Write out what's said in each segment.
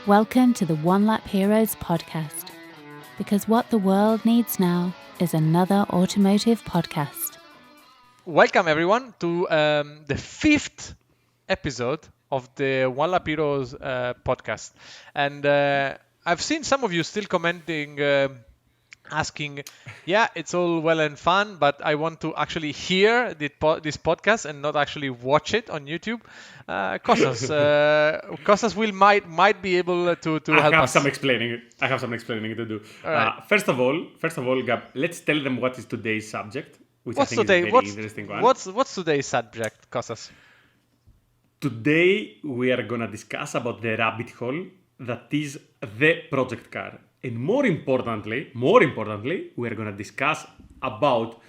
Welcome to the One Lap Heroes podcast, because what the world needs now is another automotive podcast. Welcome everyone to the fifth episode of the One Lap Heroes podcast. And I've seen some of you still commenting, asking, yeah, it's all well and fun, but I want to actually hear this podcast and not actually watch it on YouTube. Kostas might be able to help us. I have some explaining to do. Right. First of all, Gab, let's tell them what is today's subject, which I think is a very interesting one. What's today's subject, Kostas? Today we are gonna discuss about the rabbit hole that is the project car, and more importantly, we are gonna discuss about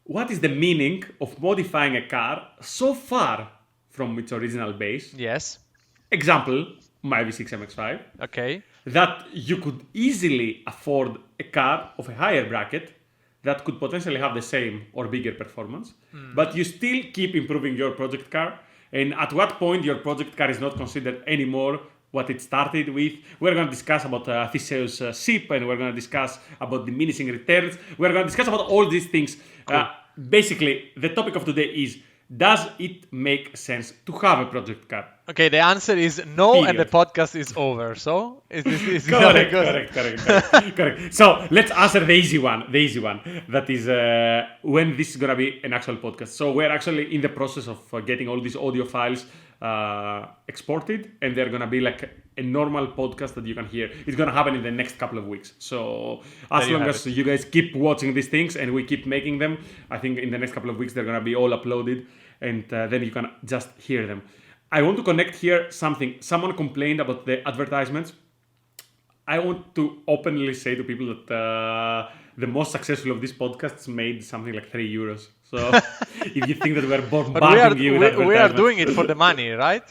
what is the meaning of modifying a car so far from its original base. Yes. Example, my V6 MX-5. Okay. That you could easily afford a car of a higher bracket that could potentially have the same or bigger performance, but you still keep improving your project car. And at what point your project car is not considered anymore what it started with. We're going to discuss about Theseus SIP, and we're going to discuss about diminishing returns. We're going to discuss about all these things. Cool. Basically, the topic of today is, does it make sense to have a project car? Okay, the answer is no, Period. and the podcast is over. So, is Correct. So let's answer the easy one. That is when this is gonna be an actual podcast. So we're actually in the process of getting all these audio files exported, and they're gonna be like a normal podcast that you can hear. It's gonna happen in the next couple of weeks. So as long as you guys keep watching these things and we keep making them, I think in the next couple of weeks they're gonna be all uploaded, and then you can just hear them. I want to connect here something. Someone complained about the advertisements. I want to openly say to people that the most successful of these podcasts made something like €3. So if you think that we're bombarding you with advertisements, we are doing it for the money, right?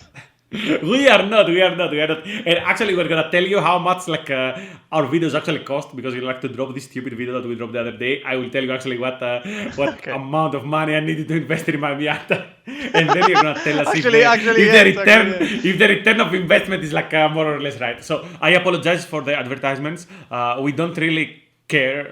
We are not. And actually, we're gonna tell you how much our videos actually cost, because you like to drop this stupid video that we dropped the other day. I will tell you actually what amount of money I needed to invest in my Miata, and then you're gonna tell us if the return of investment is more or less right. So I apologize for the advertisements. We don't really care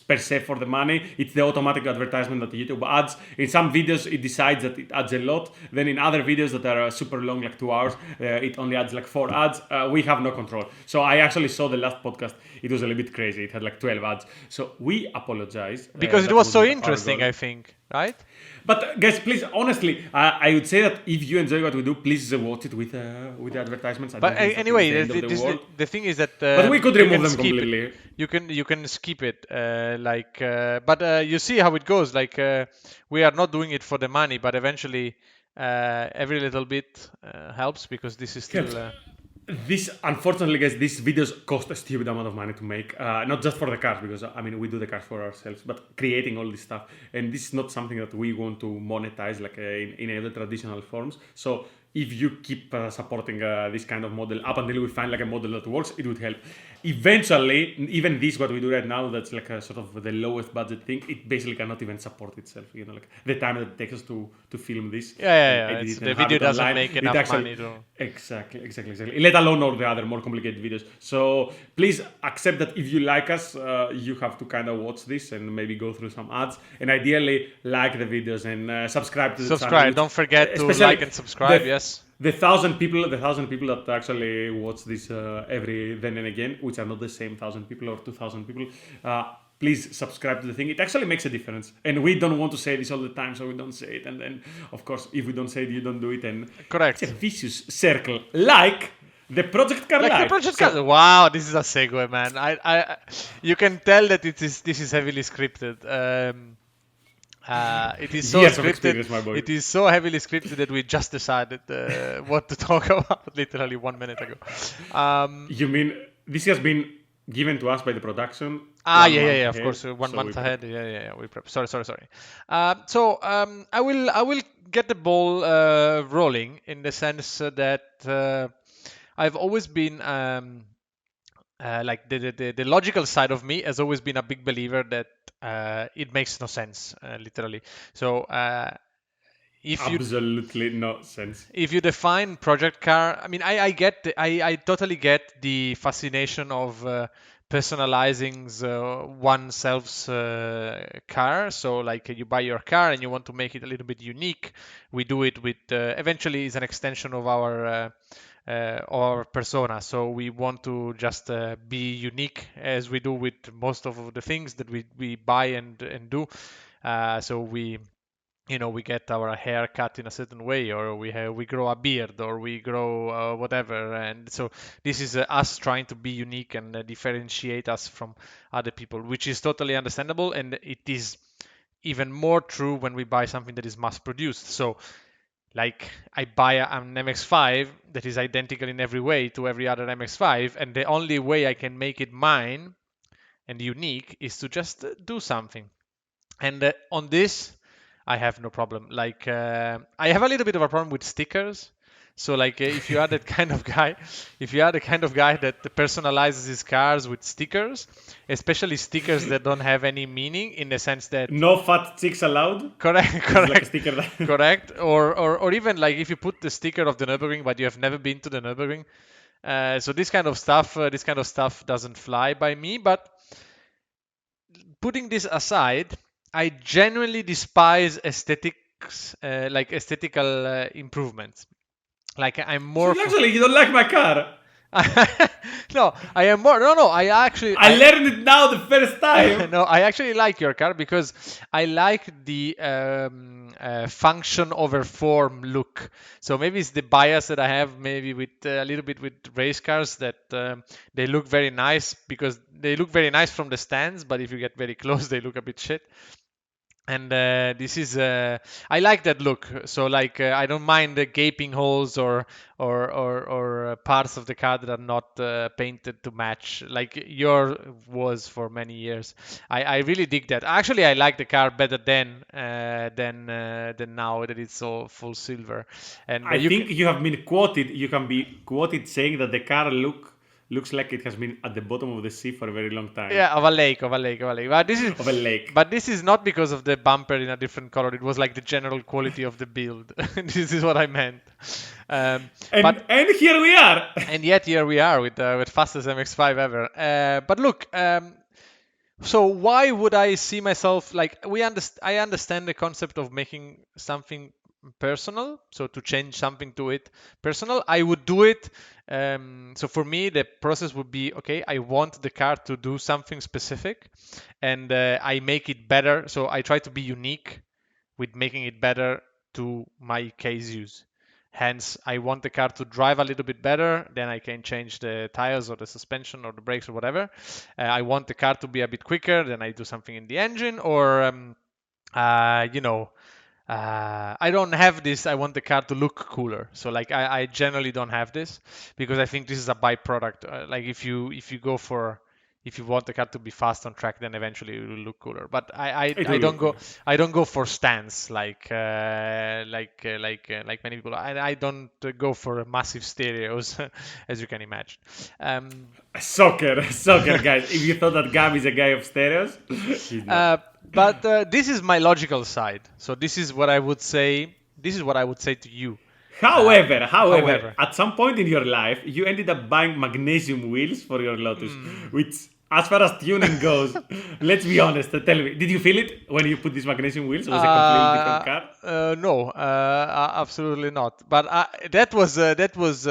per se for the money. It's the automatic advertisement that YouTube adds. In some videos it decides that it adds a lot, then in other videos that are super long, like 2 hours, it only adds 4 ads. We have no control. So I actually saw the last podcast. It was a little bit crazy. It had 12 ads. So we apologize, because it was so interesting, I think, right? But guys, please, honestly, I would say that if you enjoy what we do, please watch it with the advertisements. But anyway, the thing is that but we could remove them completely. You can skip it, but you see how it goes. We are not doing it for the money, but eventually every little bit helps, because this is still. Unfortunately, guys, these videos cost a stupid amount of money to make. Not just for the cars, because we do the cars for ourselves, but creating all this stuff. And this is not something that we want to monetize in other traditional forms. So if you keep supporting this kind of model up until we find a model that works, it would help. Eventually, even this, what we do right now, that's a sort of the lowest budget thing, it basically cannot even support itself. The time that it takes us to film this. The video doesn't make enough money to... Exactly. Let alone all the other more complicated videos. So please accept that if you like us, you have to kind of watch this and maybe go through some ads, and ideally like the videos and subscribe to the channel. Don't forget to like and subscribe. Yes. The 1,000 people that actually watch this every then and again, which are not the same 1,000 people or 2,000 people, please subscribe to the thing. It actually makes a difference, and we don't want to say this all the time, so we don't say it. And then, of course, if we don't say it, you don't do it, and correct. It's a vicious circle, like the project car. Wow, this is a segue, man. I you can tell that this is heavily scripted. It is so scripted. It is so heavily scripted that we just decided what to talk about literally 1 minute ago. You mean this has been given to us by the production? Yeah, of course, 1 month ahead. Yeah. We prep. Sorry. So I will get the ball rolling, in the sense that I've always been the logical side of me has always been a big believer that it makes no sense, literally. So if you Absolutely no sense. if you define project car, I mean, I totally get the fascination of personalizing oneself's car. So like you buy your car and you want to make it a little bit unique. We do it with eventually is an extension of our persona. So we want to just be unique as we do with most of the things that we buy and do. So we get our hair cut in a certain way, or we grow a beard, or we grow whatever. And so this is us trying to be unique and differentiate us from other people, which is totally understandable, and it is even more true when we buy something that is mass produced. So like I buy an MX-5 that is identical in every way to every other MX-5, and the only way I can make it mine and unique is to just do something. And on this, I have no problem. Like I have a little bit of a problem with stickers. So like if you are that kind of guy, if you are the kind of guy that personalizes his cars with stickers, especially stickers that don't have any meaning, in the sense that No fat chicks allowed. correct, It's like a correct, sticker that correct, or even like if you put the sticker of the Nürburgring, but you have never been to the Nürburgring. So this kind of stuff doesn't fly by me. But putting this aside, I genuinely despise aesthetics, like aesthetical improvements. Like I'm more. So actually, you don't like my car. No, I am more. No, I actually. I learned it now the first time. No, I actually like your car because I like the function over form look. So maybe it's the bias that I have, maybe with a little bit with race cars, that they look very nice because they look very nice from the stands, but if you get very close, they look a bit shit. And this is I like that look. So like I don't mind the gaping holes or parts of the car that are not painted to match, like your was for many years. I really dig that. Actually, I like the car better than now that it's all full silver. And I think you have been quoted. You can be quoted saying that the car looks like it has been at the bottom of the sea for a very long time. Yeah, of a lake. But this is Of a lake. But this is not because of the bumper in a different color. It was like the general quality of the build. This is what I meant. And here we are. And yet here we are with fastest MX-5 ever. But look, so why would I see myself like I understand the concept of making something personal, so to change something to it personal. I would do it. So for me, the process would be, okay, I want the car to do something specific, and I make it better. So I try to be unique with making it better to my case use. Hence, I want the car to drive a little bit better. Then I can change the tires or the suspension or the brakes or whatever. I want the car to be a bit quicker. Then I do something in the engine, or I don't have this. I want the car to look cooler. So like I generally don't have this because I think this is a byproduct. Like if you want the car to be fast on track, then eventually it will look cooler. But I don't go for stance like many people. I don't go for massive stereos, as you can imagine. Soccer guys. If you thought that Gab is a guy of stereos, he's not. But this is my logical side. So this is what I would say. This is what I would say to you. However, at some point in your life, you ended up buying magnesium wheels for your Lotus, which, as far as tuning goes, let's be honest. Tell me, did you feel it when you put these magnesium wheels? Was it a completely different car? No, absolutely not. But that was.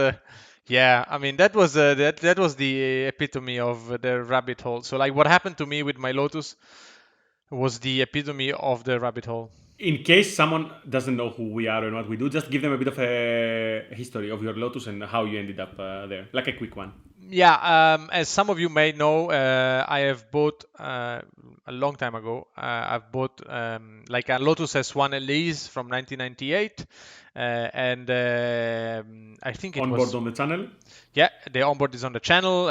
Yeah, I mean that was the epitome of the rabbit hole. So like what happened to me with my Lotus was the epitome of the rabbit hole. In case someone doesn't know who we are and what we do, just give them a bit of a history of your Lotus and how you ended up there, like a quick one. Yeah, as some of you may know, I have bought a long time ago. I've bought like a Lotus S1 Elise from 1998, and I think it was onboard on the channel. Yeah, the onboard is on the channel.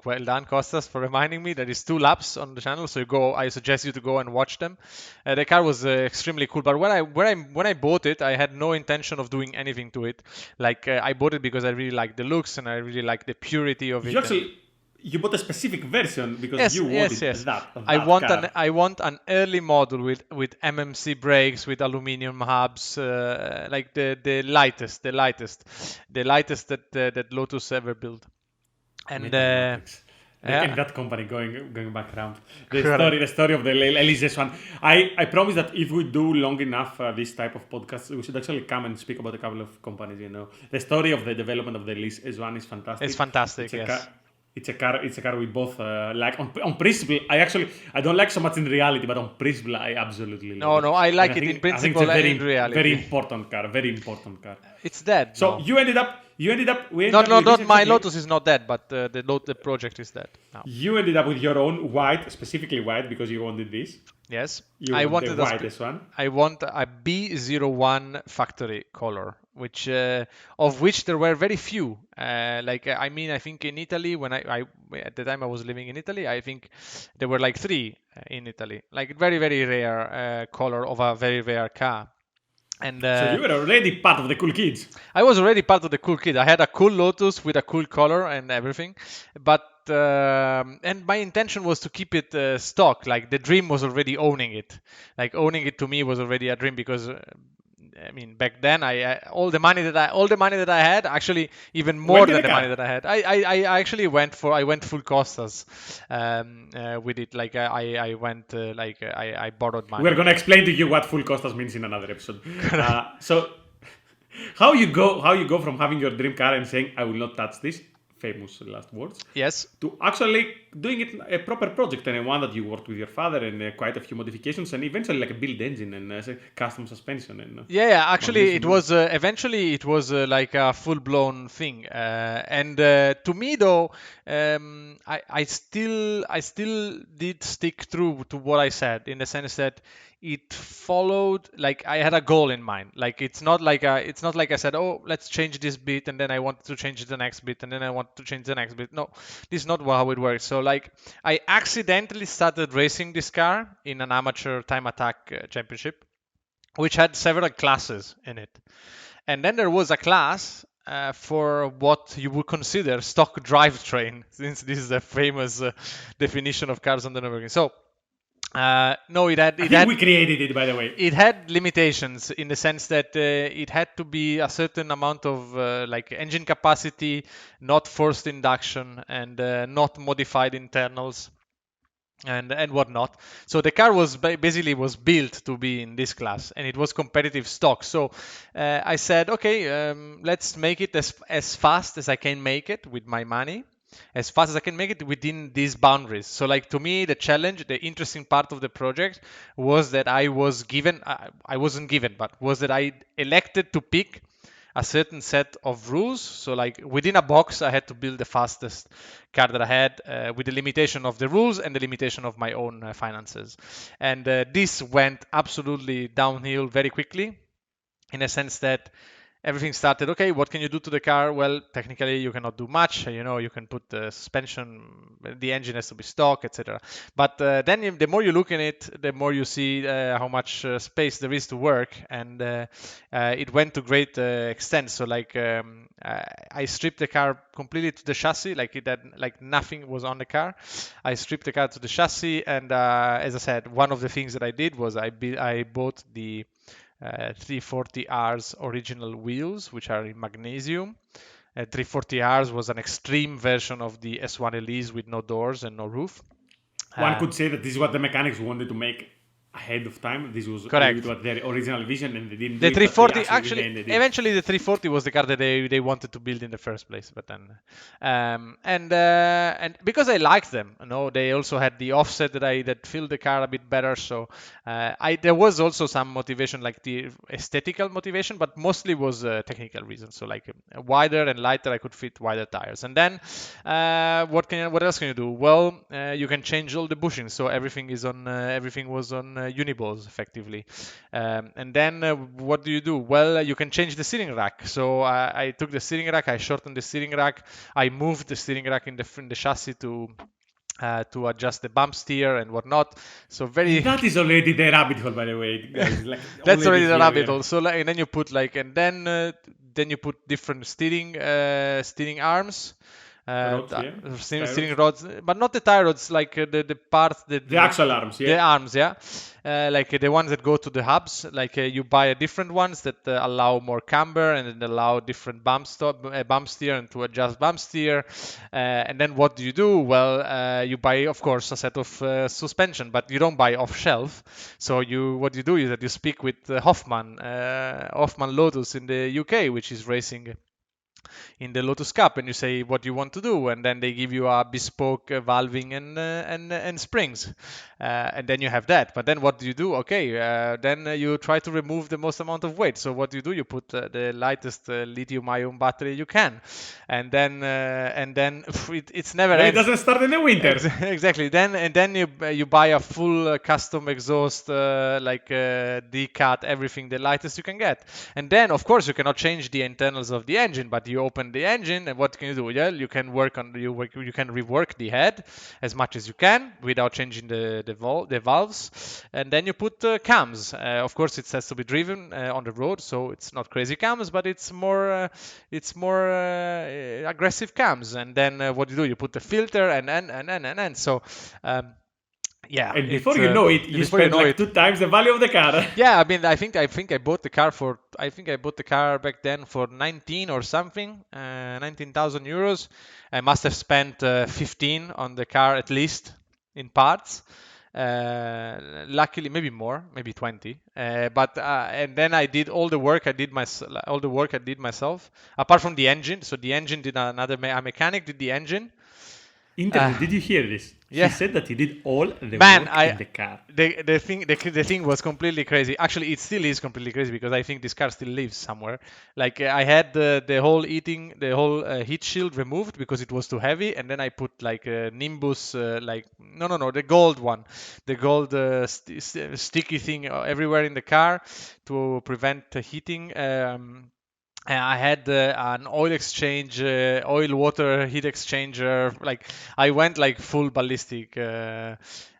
Well done, Kostas, for reminding me. There is 2 laps on the channel, so I suggest you to go and watch them. The car was extremely cool, but when I bought it, I had no intention of doing anything to it. Like I bought it because I really like the looks and I really like the purity of it. you bought a specific version because Yes, you wanted yes. that I want car. I want an early model with MMC brakes, with aluminum hubs, like the lightest that Lotus ever built. And Metal Matrix. And yeah, that company going back around. correct. The story of the Elise one. I promise that if we do long enough this type of podcast, we should actually come and speak about a couple of companies. The story of the development of the Elise one is fantastic. It's fantastic. It's a Yes. car. It's a car we both like. On principle, I don't like so much in reality, but on principle, I absolutely love it. No, I like And it in I think principle it's a and in reality. very important car. Very important car. It's dead. So no. we ended up. We ended No, up with this not my exactly- Lotus is not dead, but the project is dead now. You ended up with your own white, specifically white, because you wanted this. Yes, You I want wanted the a whitest one. I want a B01 factory color, which of which there were very few. I think in Italy, when I at the time I was living in Italy, I think there were like 3 in Italy, like very very rare color of a very rare car. And So you were already part of the cool kids. I was already part of the cool kid. I had a cool Lotus with a cool color and everything, but and my intention was to keep it stock. Like the dream was already owning it. Like owning it to me was already a dream because I mean back then all the money that I had, actually even more did than it the come? money that I had. I actually went full Kostas with it. Like I borrowed money. We're gonna explain to you what full Costas means in another episode. So how you go from having your dream car and saying I will not touch this, famous last words, Yes. to actually doing it a proper project and one that you worked with your father and quite a few modifications and eventually like a build engine and custom suspension and Yeah. Actually, it foundation. was eventually it was like a full-blown thing. And to me, though, I still did stick true to what I said in the sense that it followed, like I had a goal in mind. Like it's not like I said, oh, let's change this bit and then I wanted to change the next bit and then I want to change the next bit. No, this is not how it works. So like I accidentally started racing this car in an amateur time attack championship, which had several classes in it. And then there was a class for what you would consider stock drivetrain, since this is a famous definition of cars on the Nürburgring. So no, I think we created it, by the way. it had limitations in the sense that it had to be a certain amount of like engine capacity, not forced induction, and not modified internals and whatnot. So the car was basically was built to be in this class, and it was competitive stock. So I said, okay, let's make it as fast as I can make it with my money, as fast as I can make it within these boundaries. So like to me, the challenge, the interesting part of the project was that I was given, I wasn't given, but was that I elected to pick a certain set of rules. So like within a box, I had to build the fastest car that I had with the limitation of the rules and the limitation of my own finances. And this went absolutely downhill very quickly, in a sense that everything started, okay, what can you do to the car? Well, technically you cannot do much. You can put the suspension, the engine has to be stock, etc. But then the more you look in it, the more you see how much space there is to work. And it went to great extent. So like I stripped the car completely to the chassis, like it had, like nothing was on the car. I stripped the car to the chassis. And as I said, one of the things that I did was I bought the 340R's original wheels, which are in magnesium. 340R's was an extreme version of the S1 Elise with no doors and no roof. One could say that this is what the mechanics wanted to make ahead of time. This was Correct. what their original vision, and they didn't The do it, but they 340 actually did it. eventually the 340 was the car that they wanted to build in the first place, but then and because I liked them, they also had the offset that filled the car a bit better. So there was also some motivation, like the aesthetical motivation, but mostly was technical reasons. So like wider and lighter, I could fit wider tires. And then what else can you do? Well, you can change all the bushings, so everything was on uniballs effectively. And then what do you do? Well, you can change the steering rack. So I took the steering rack, I shortened the steering rack, I moved the steering rack in the chassis to adjust the bump steer and whatnot. So That is already the rabbit hole, by the way, guys. Like, that's already the here, rabbit yeah. hole. So and then you put then you put different steering arms. Rods, yeah. Steering rods, but not the tie rods, like the parts, The axle arms, yeah. The arms, yeah. Like the ones that go to the hubs, like you buy different ones that allow more camber and then allow different bump steer and to adjust bump steer. And then what do? Well, you buy, of course, a set of suspension, but you don't buy off shelf. So what you do is that you speak with Hoffman Lotus in the UK, which is racing in the Lotus Cup, and you say what you want to do, and then they give you a bespoke valving and springs, and then you have that. But then what do? Okay, then you try to remove the most amount of weight. So what do? You put the lightest lithium-ion battery you can, and then it's never. It doesn't start in the winter. Exactly. Then you buy a full custom exhaust, like D-cut, everything the lightest you can get, and then of course you cannot change the internals of the engine, but you open the engine, and what can you do? Yeah, you can you can rework the head as much as you can without changing the valves, and then you put cams. Of course, it has to be driven on the road, so it's not crazy cams, but it's more aggressive cams. And then what do? You put the filter and so. Yeah, and before you know it, you spend like 2 times the value of the car. Yeah, I mean, I think I bought the car back then for 19 or something, 19,000 euros. I must have spent 15 on the car at least in parts. Luckily, maybe more, maybe 20. But and then I did all the work I did myself, apart from the engine. So the engine did a mechanic did the engine. Interview. Did you hear this? Yeah. He said that he did all the work in the car. The thing was completely crazy. Actually, it still is completely crazy because I think this car still lives somewhere. Like I had the whole heat shield removed because it was too heavy, and then I put like a Nimbus, the gold one, the gold sticky thing everywhere in the car to prevent heating. I had an oil exchange, oil-water heat exchanger. Like I went like full ballistic.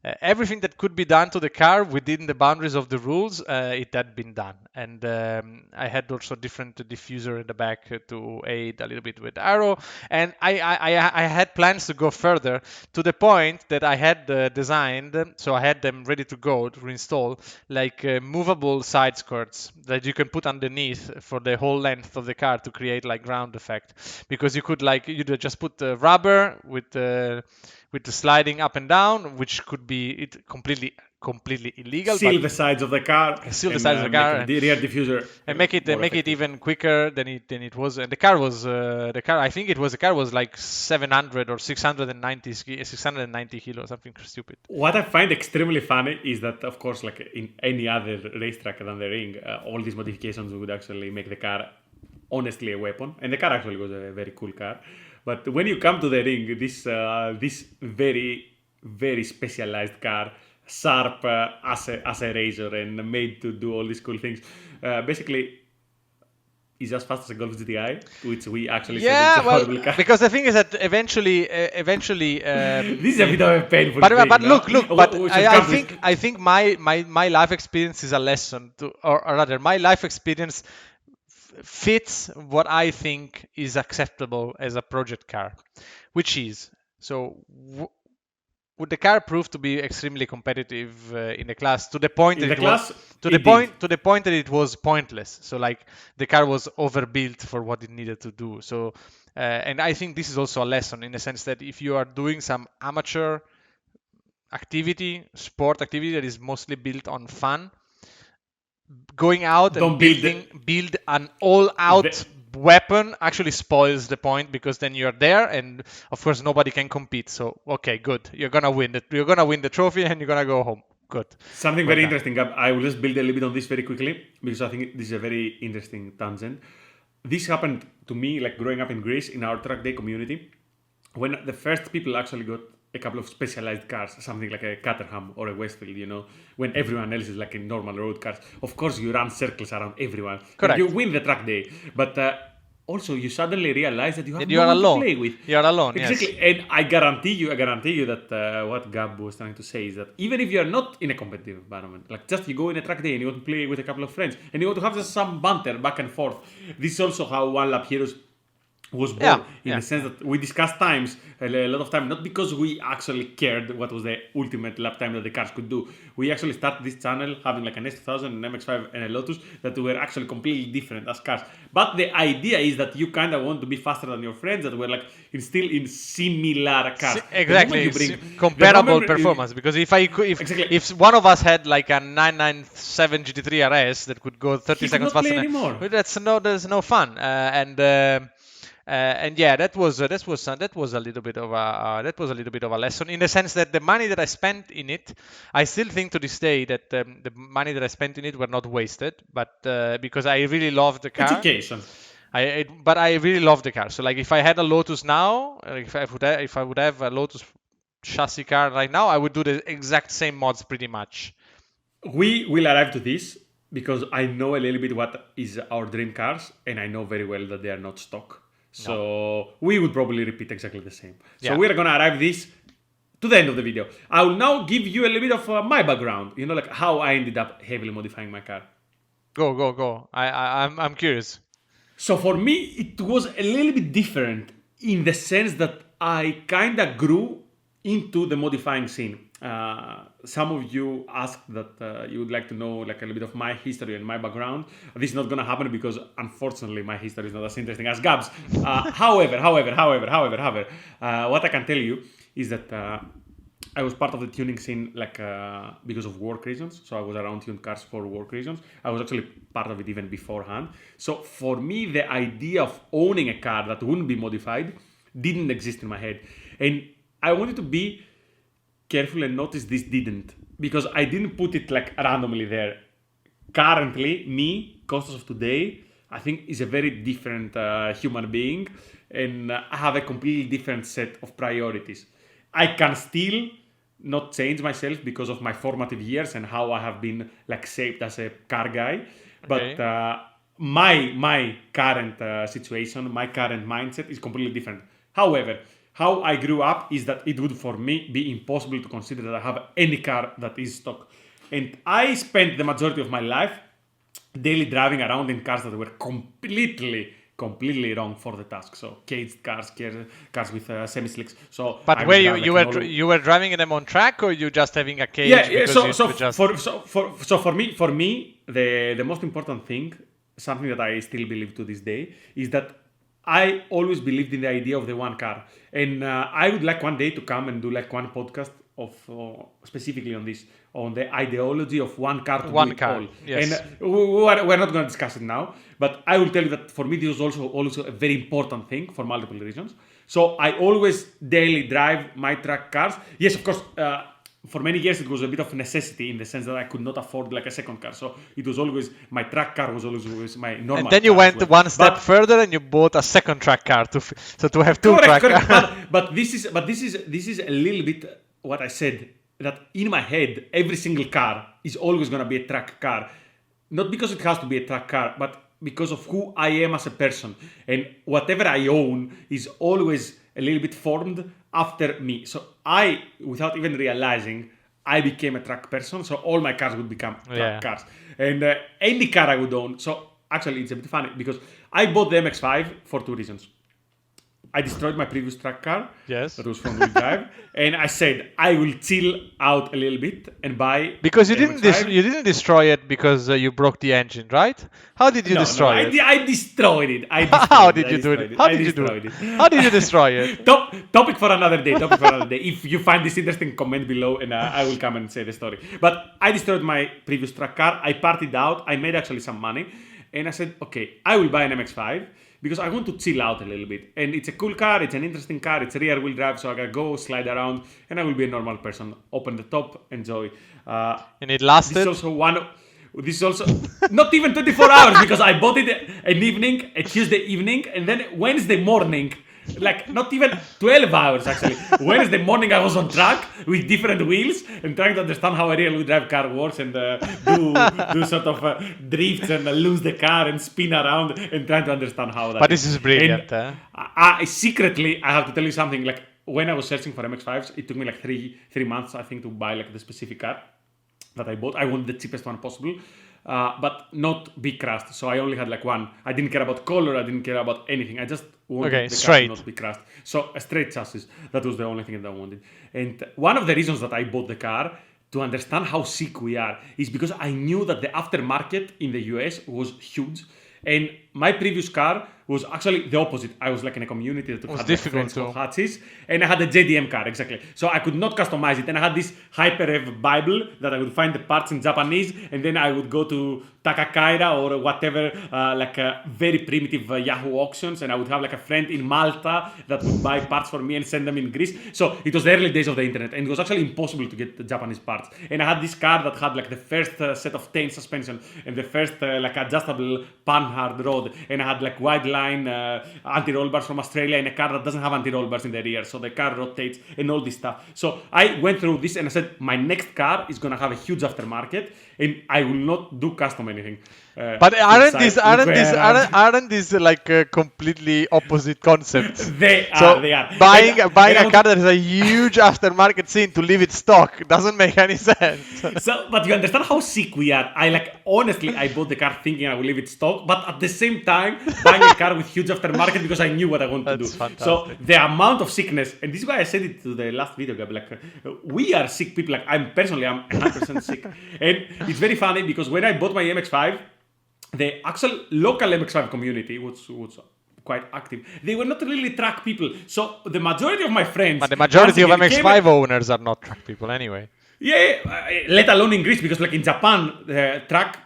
Everything that could be done to the car within the boundaries of the rules, it had been done. And I had also different diffuser in the back to aid a little bit with aero. And I had plans to go further to the point that I had designed, so I had them ready to go to install, like movable side skirts that you can put underneath for the whole length of the car to create like ground effect. Because you could just put the rubber with the sliding up and down, which could be completely illegal. Seal the sides of the car. Seal the sides of the car. The rear diffuser. And make it even quicker than it was. And the car was like 700 or 690 kilos, something stupid. What I find extremely funny is that, of course, like in any other racetrack than the ring, all these modifications would actually make the car honestly a weapon. And the car actually was a very cool car. But when you come to the ring, this very, very specialized car, sharp as a razor and made to do all these cool things, basically is as fast as a Golf GTI, which we actually said it's a horrible car. Because the thing is that eventually, this is a bit of a painful thing. But look. But I think my life experience is a lesson or rather, my life experience fits what I think is acceptable as a project car, which is would the car prove to be extremely competitive in the class to the point that it was pointless. So like the car was overbuilt for what it needed to do. So and I think this is also a lesson in the sense that if you are doing some amateur sport activity that is mostly built on fun, going out and build an all-out weapon actually spoils the point, because then you're there and of course nobody can compete. So okay, good, you're gonna win the trophy and you're gonna go home. Good. Something very interesting, Gab. I will just build a little bit on this very quickly because I think this is a very interesting tangent. This happened to me like growing up in Greece in our track day community, when the first people actually got a couple of specialized cars, something like a Caterham or a Westfield, when everyone else is like in normal road cars. Of course, you run circles around everyone. Correct. You win the track day, but also you suddenly realize that you have no one to play with. You're alone. Exactly, yes. And I guarantee you that what Gab was trying to say is that even if you are not in a competitive environment, like just you go in a track day and you want to play with a couple of friends and you want to have just some banter back and forth. This is also how One Lap Heroes was born in yeah. the sense that we discussed times a lot of time, not because we actually cared what was the ultimate lap time that the cars could do. We actually started this channel having like an S2000, an MX5 and a Lotus that were actually completely different as cars. But the idea is that you kind of want to be faster than your friends that were like still in similar cars. Exactly, comparable performance. Because if one of us had like a 997 GT3 RS that could go 30 seconds faster, there's no fun. And yeah, that was a little bit of a lesson in the sense that the money that I spent in it, I still think to this day that the money that I spent in it were not wasted, but because I really loved the car. Education. But I really love the car. So like if I had a Lotus now, if I would have a Lotus chassis car right now, I would do the exact same mods pretty much. We will arrive to this because I know a little bit what is our dream cars, and I know very well that they are not stock. So we would probably repeat exactly the same. So we're gonna arrive this to the end of the video. I will now give you a little bit of my background. You know, like how I ended up heavily modifying my car. Go. I'm curious. So for me, it was a little bit different in the sense that I kind of grew into the modifying scene. Some of you asked that you would like to know like a little bit of my history and my background. This is not going to happen because unfortunately my history is not as interesting as Gab's. However, what I can tell you is that I was part of the tuning scene like because of work reasons. So I was around tuned cars for work reasons. I was actually part of it even beforehand. So for me, the idea of owning a car that wouldn't be modified didn't exist in my head. And I wanted to be careful and notice this didn't, because I didn't put it like randomly there. Currently, me, Kostas of today, I think is a very different human being, and I have a completely different set of priorities. I can still not change myself because of my formative years and how I have been like shaped as a car guy, but my current situation, my current mindset is completely different. However, how I grew up is that it would for me be impossible to consider that I have any car that is stock. And I spent the majority of my life daily driving around in cars that were completely wrong for the task. So caged cars with semi-slicks. So, but where you were driving them on track, or you just having a cage? For me, the most important thing, something that I still believe to this day, is that I always believed in the idea of the one car, and I would like one day to come and do like one podcast of specifically on this, on the ideology of one car to one car. All. Yes. And we're not going to discuss it now, but I will tell you that for me this was also a very important thing for multiple reasons. So I always daily drive my track cars. Yes, of course. For many years it was a bit of necessity in the sense that I could not afford like a second car, so it was always my track car was always my normal. And then you went one step further and you bought a second track car to have two track cars. But this is a little bit what I said, that in my head every single car is always going to be a track car, not because it has to be a track car, but because of who I am as a person, and whatever I own is always a little bit formed after me. So I, without even realizing, I became a track person. So all my cars would become track cars. And any car I would own. So actually it's a bit funny because I bought the MX-5 for two reasons. I destroyed my previous track car. Yes. That was front wheel drive. And I said, I will chill out a little bit and buy. Because you didn't destroy it because you broke the engine, right? How did you destroy it? I destroyed it. How did you do it? How did you do it? How did you destroy it? Topic for another day. If you find this interesting, comment below and I will come and say the story. But I destroyed my previous track car. I partied out. I made actually some money. And I said, okay, I will buy an MX-5. Because I want to chill out a little bit. And it's a cool car, it's an interesting car, it's rear wheel drive, so I can go, slide around, and I will be a normal person. Open the top, enjoy. And it lasted? This is also not even 24 hours, because I bought it a Tuesday evening, and then Wednesday morning, like not even 12 hours actually. Wednesday morning I was on track with different wheels and trying to understand how a real wheel drive car works and do sort of drifts and lose the car and spin around and trying to understand how that. But this is brilliant. Secretly, I have to tell you something. Like when I was searching for MX-5s, it took me like three months I think to buy like the specific car that I bought. I wanted the cheapest one possible. But not big crust, so I only had like one. I didn't care about color, I didn't care about anything. I just wanted the straight. car to not be crashed. So a straight chassis. That was the only thing that I wanted. And one of the reasons that I bought the car, to understand how sick we are, is because I knew that the aftermarket in the US was huge. And my previous car was actually the opposite. I was like in a community that had different hatches, and I had a JDM car, exactly. So I could not customize it. And I had this Hyper-Rev Bible that I would find the parts in Japanese, and then I would go to Takakaira or whatever, very primitive Yahoo auctions, and I would have like a friend in Malta that would buy parts for me and send them in Greece. So it was the early days of the internet, and it was actually impossible to get the Japanese parts. And I had this car that had like the first set of 10 suspension and the first adjustable panhard rod, and I had like wide line anti-roll bars from Australia in a car that doesn't have anti-roll bars in the rear, so the car rotates and all this stuff. So I went through this and I said, my next car is gonna have a huge aftermarket, and I will not do custom anything. But aren't these like completely opposite concepts? They are. Buying a car that has a huge aftermarket scene to leave it stock doesn't make any sense. So, but you understand how sick we are. Honestly, I bought the car thinking I will leave it stock, but at the same time, buying a car with huge aftermarket because I knew what I wanted to do. Fantastic. So the amount of sickness, and this is why I said it to the last video, Gab, we are sick people. I'm 100% sick. And it's very funny because when I bought my MX-5, the actual local MX-5 community was quite active. They were not really track people. So the majority of my friends... But the majority of MX-5 owners are not track people anyway. Yeah, let alone in Greece, because like in Japan,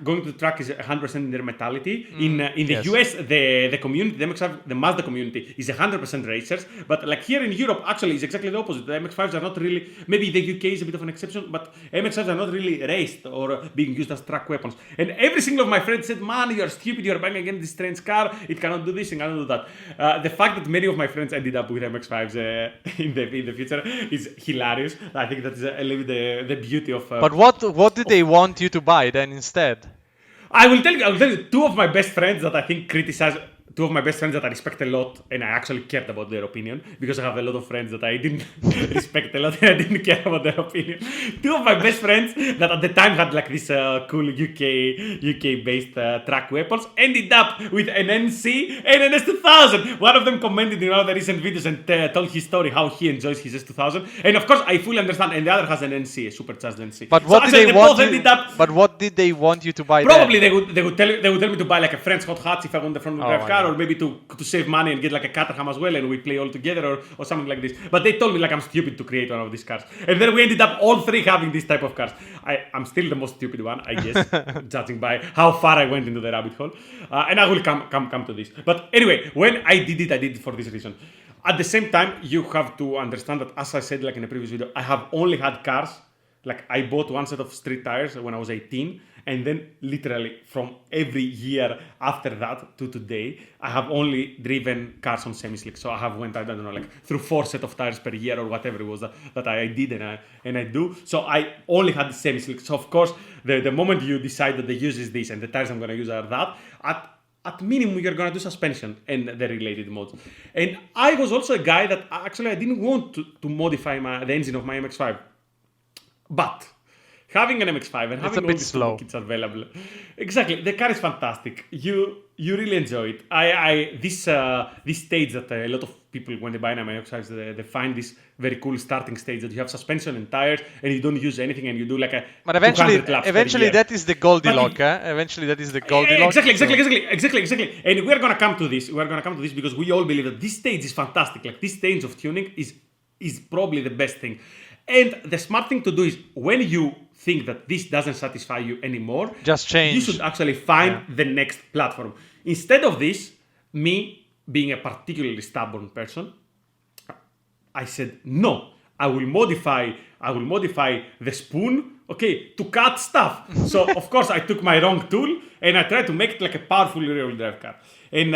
going to the track is 100% in their mentality. In the US, the community, the MX-5, the Mazda community is 100% racers. But like here in Europe, actually, it's exactly the opposite. The MX-5s are not really, maybe the UK is a bit of an exception, but MX-5s are not really raced or being used as track weapons. And every single of my friends said, man, you're stupid, you're buying against this strange car, it cannot do this, it cannot do that. The fact that many of my friends ended up with MX-5s in the future is hilarious. I think that is a little bit the beauty of. But what did they want you to buy then instead? I will tell you. Two of my best friends that I think criticize. Two of my best friends that I respect a lot, and I actually cared about their opinion, because I have a lot of friends that I didn't respect a lot and I didn't care about their opinion. Two of my best friends that at the time had like this cool UK based track weapons ended up with an NC and an S2000. One of them commented in one of the recent videos and told his story how he enjoys his S2000, and of course I fully understand. And the other has an NC, a supercharged NC. But what what did they want you to buy? Probably they would tell me to buy like a French hot hatch if I want the front wheel drive car. Or maybe to save money and get like a Caterham as well, and we play all together or something like this. But they told me like I'm stupid to create one of these cars. And then we ended up all three having this type of cars. I'm still the most stupid one, I guess, judging by how far I went into the rabbit hole. And I will come to this. But anyway, when I did it for this reason. At the same time, you have to understand that, as I said like in the previous video, I have only had cars. Like I bought one set of street tires when I was 18. And then literally from every year after that to today, I have only driven cars on semi-slick. So I have went, I don't know, like through 4 sets of tires per year or whatever it was that I did and I do. So I only had the semi-slick. So of course, the moment you decide that the use is this and the tires I'm going to use are that, at minimum you're going to do suspension and the related modes. And I was also a guy that actually I didn't want to modify the engine of my MX-5. But having an MX-5 and having all these kits available, exactly, the car is fantastic. You really enjoy it. This stage that a lot of people, when they buy an MX-5, they find this very cool starting stage that you have suspension and tires and you don't use anything and you do like a. But eventually that is the Goldilocks. Eventually that is the Goldilocks. Exactly. And we're gonna come to this. Because we all believe that this stage is fantastic. Like this stage of tuning is probably the best thing. And the smart thing to do is when you think that this doesn't satisfy you anymore, just change. You should actually find the next platform. Instead of this, me being a particularly stubborn person, I said no. I will modify the spoon, to cut stuff. So of course I took my wrong tool and I tried to make it like a powerful rear-wheel drive car. And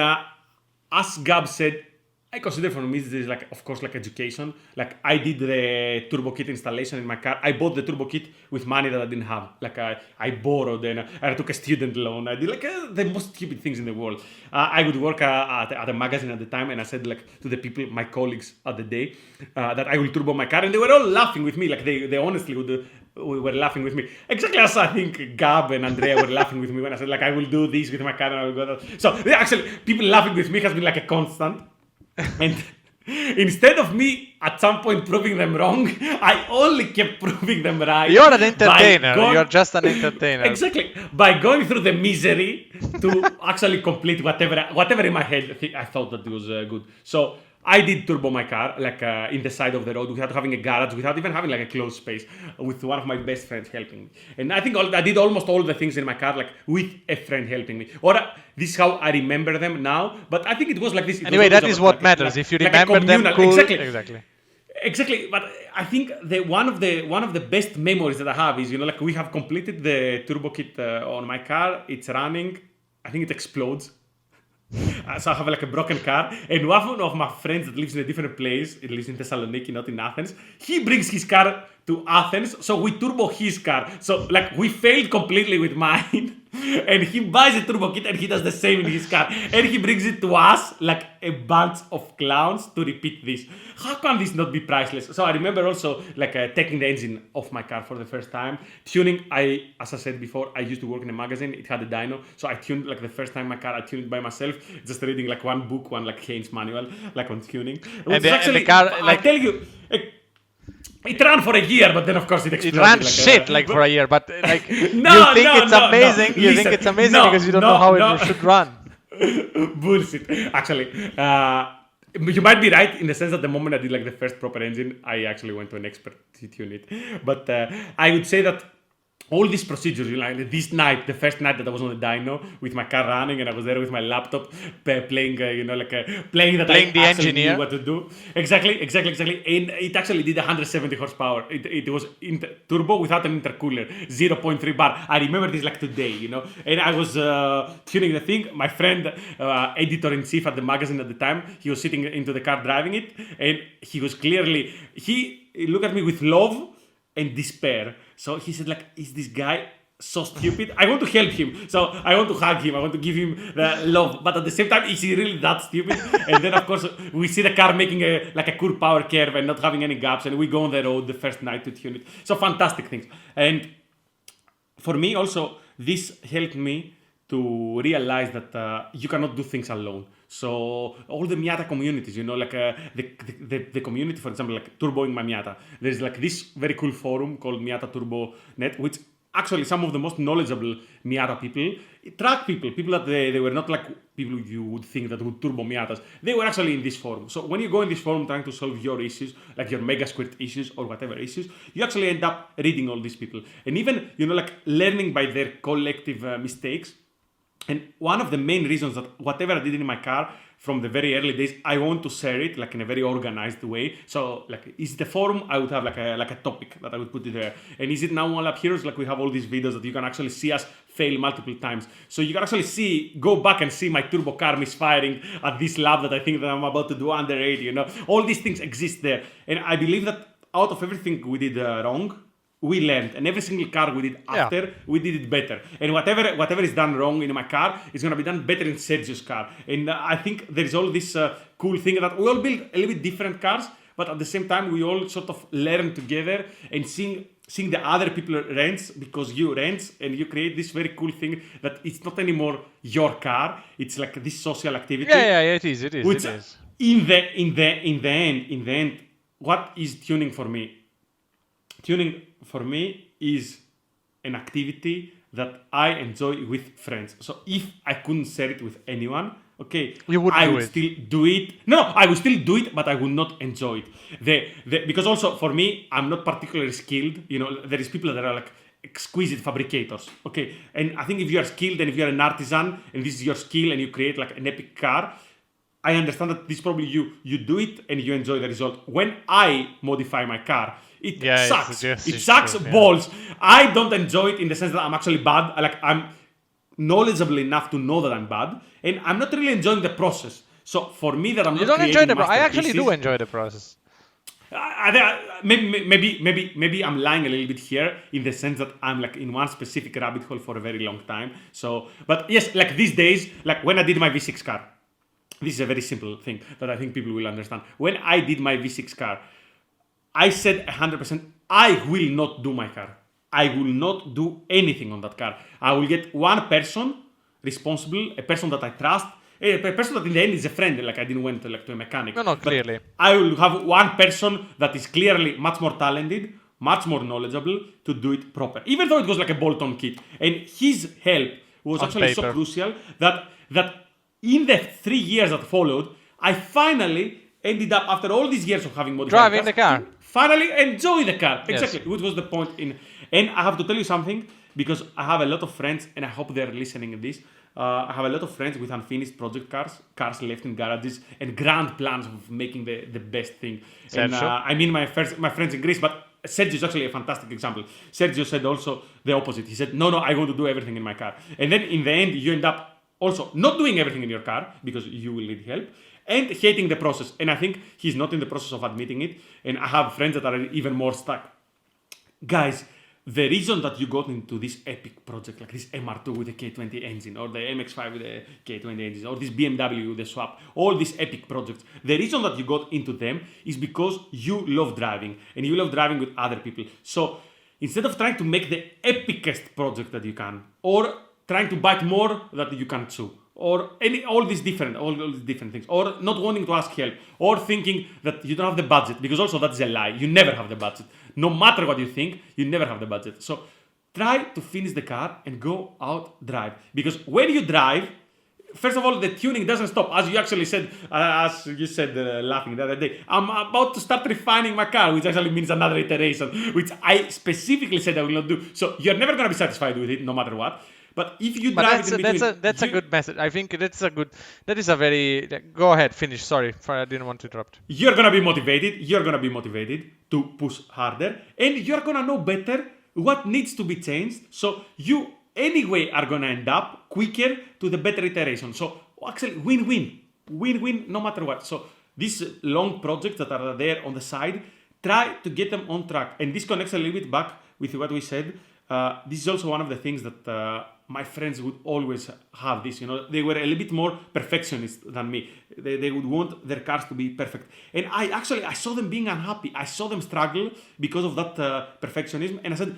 as Gab said, I consider for me this is like, of course, like education. Like I did the turbo kit installation in my car. I bought the turbo kit with money that I didn't have. Like I borrowed and I took a student loan. I did like the most stupid things in the world. I would work at a magazine at the time, and I said like to the people, my colleagues at the day, that I will turbo my car, and they were all laughing with me. Like they honestly were laughing with me. Exactly as I think Gab and Andrea were laughing with me when I said like I will do this with my car and I will go that. So actually, people laughing with me has been like a constant. And instead of me at some point proving them wrong, I only kept proving them right. You're an entertainer. You're just an entertainer. Exactly. By going through the misery to actually complete whatever in my head I thought that was good. So I did turbo my car, like in the side of the road, without having a garage, without even having like a closed space, with one of my best friends helping me. And I think I did almost all the things in my car, like with a friend helping me. Or this is how I remember them now. But I think it was like this. Anyway, that is what matters. If you remember them, cool. Exactly. But I think one of the best memories that I have is, like we have completed the turbo kit on my car. It's running. I think it explodes. So I have like a broken car, and one of my friends that lives in a different place, it lives in Thessaloniki, not in Athens, he brings his car to Athens, so we turbo his car. So like we failed completely with mine, and he buys a turbo kit and he does the same in his car, and he brings it to us like a bunch of clowns to repeat this. How can this not be priceless? So I remember also like taking the engine off my car for the first time. Tuning, as I said before, I used to work in a magazine. It had a dyno, so I tuned like the first time my car. I tuned it by myself, just reading like one book, one like Haynes manual, like on tuning. And the car, like, I tell you. It ran for a year, but then of course it exploded. It ran for a year, but like you think it's amazing. You think it's amazing because you don't know how it should run. Bullshit. Actually, you might be right in the sense that the moment I did like the first proper engine, I actually went to an expert to tune it. But I would say that all these procedures, like this night, the first night that I was on the dyno with my car running, and I was there with my laptop playing, playing that I the actually engineer. knew what to do. Exactly. And it actually did 170 horsepower. It was turbo without an intercooler, 0.3 bar. I remember this like today, And I was tuning the thing. My friend, editor-in-chief at the magazine at the time, he was sitting into the car driving it, and he was clearly, he looked at me with love and despair. So he said, like, is this guy so stupid? I want to help him. So I want to hug him. I want to give him the love. But at the same time, is he really that stupid? And then, of course, we see the car making a cool power curve and not having any gaps. And we go on the road the first night to tune it. So fantastic things. And for me also, this helped me to realize that you cannot do things alone. So all the Miata communities, like the community, for example, like turboing my Miata. There's like this very cool forum called Miata Turbo Net, which actually some of the most knowledgeable Miata people, track people that they were not like people you would think that would turbo Miatas. They were actually in this forum. So when you go in this forum trying to solve your issues, like your mega squirt issues or whatever issues, you actually end up reading all these people. And even, like learning by their collective mistakes. And one of the main reasons that whatever I did in my car from the very early days, I want to share it like in a very organized way. So like, is it a forum? I would have like a topic that I would put it there. And is it now OLHtp Heroes? Like we have all these videos that you can actually see us fail multiple times. So you can actually go back and see my turbo car misfiring at this lap that I think that I'm about to do under 80. All these things exist there. And I believe that out of everything we did wrong, we learned, and every single car we did after, we did it better. And whatever is done wrong in my car is going to be done better in Sergio's car. And I think there is all this cool thing that we all build a little bit different cars, but at the same time we all sort of learn together and seeing the other people rents, because you rent and you create this very cool thing that it's not anymore your car. It's like this social activity. Yeah, it is. Which in the end, what is tuning for me? Tuning for me is an activity that I enjoy with friends. So if I couldn't share it with anyone, I would still do it. No, I would still do it, but I would not enjoy it. Because also for me, I'm not particularly skilled. There is people that are like exquisite fabricators. And I think if you are skilled and if you are an artisan and this is your skill and you create like an epic car, I understand that this probably you do it and you enjoy the result. When I modify my car, it sucks. It sucks balls. Yeah. I don't enjoy it in the sense that I'm actually bad. I'm knowledgeable enough to know that I'm bad, and I'm not really enjoying the process. So for me, that I'm not. You don't enjoy the process. I actually do enjoy the process. Maybe I'm lying a little bit here in the sense that I'm like in one specific rabbit hole for a very long time. So, but yes, like these days, like when I did my V6 car, this is a very simple thing that I think people will understand. When I did my V6 car, I said 100%, I will not do my car. I will not do anything on that car. I will get one person responsible, a person that I trust, a person that in the end is a friend. Like I didn't went to a mechanic. No, But clearly. I will have one person that is clearly much more talented, much more knowledgeable to do it proper. Even though it was like a bolt-on kit, and his help was On actually so paper. crucial that in the 3 years that followed, I finally ended up after all these years of having modified Driving cars, the car. to finally enjoy the car. Yes. Exactly, which was the point in. And I have to tell you something because I have a lot of friends, and I hope they're listening to this. I have a lot of friends with unfinished project cars left in garages, and grand plans of making the best thing. And Sergio? I mean my friends in Greece, but Sergio is actually a fantastic example. Sergio said also the opposite. He said, no, I want to do everything in my car. And then in the end, you end up also not doing everything in your car because you will need help and hating the process. And I think he's not in the process of admitting it. And I have friends that are even more stuck. Guys, the reason that you got into this epic project like this MR2 with the K20 engine or the MX-5 with the K20 engine or this BMW with the swap, all these epic projects, the reason that you got into them is because you love driving and you love driving with other people. So instead of trying to make the epicest project that you can or trying to bite more that you can chew or all these different things, or not wanting to ask help, or thinking that you don't have the budget, because also that's a lie. You never have the budget. No matter what you think, you never have the budget. So try to finish the car and go out drive. Because when you drive, first of all, the tuning doesn't stop. As you actually said, laughing the other day, I'm about to start refining my car, which actually means another iteration, which I specifically said I will not do. So you're never going to be satisfied with it, no matter what. But if you drive it in between, that's a good message. I think that is a very, go ahead, finish. Sorry, I didn't want to interrupt. You're going to be motivated. You're going to be motivated to push harder. And you're going to know better what needs to be changed. So you anyway are going to end up quicker to the better iteration. So actually win-win. Win-win no matter what. So these long projects that are there on the side, try to get them on track. And this connects a little bit back with what we said. This is also one of the things that my friends would always have this, they were a little bit more perfectionist than me. They would want their cars to be perfect. And I saw them being unhappy. I saw them struggle because of that perfectionism. And I said,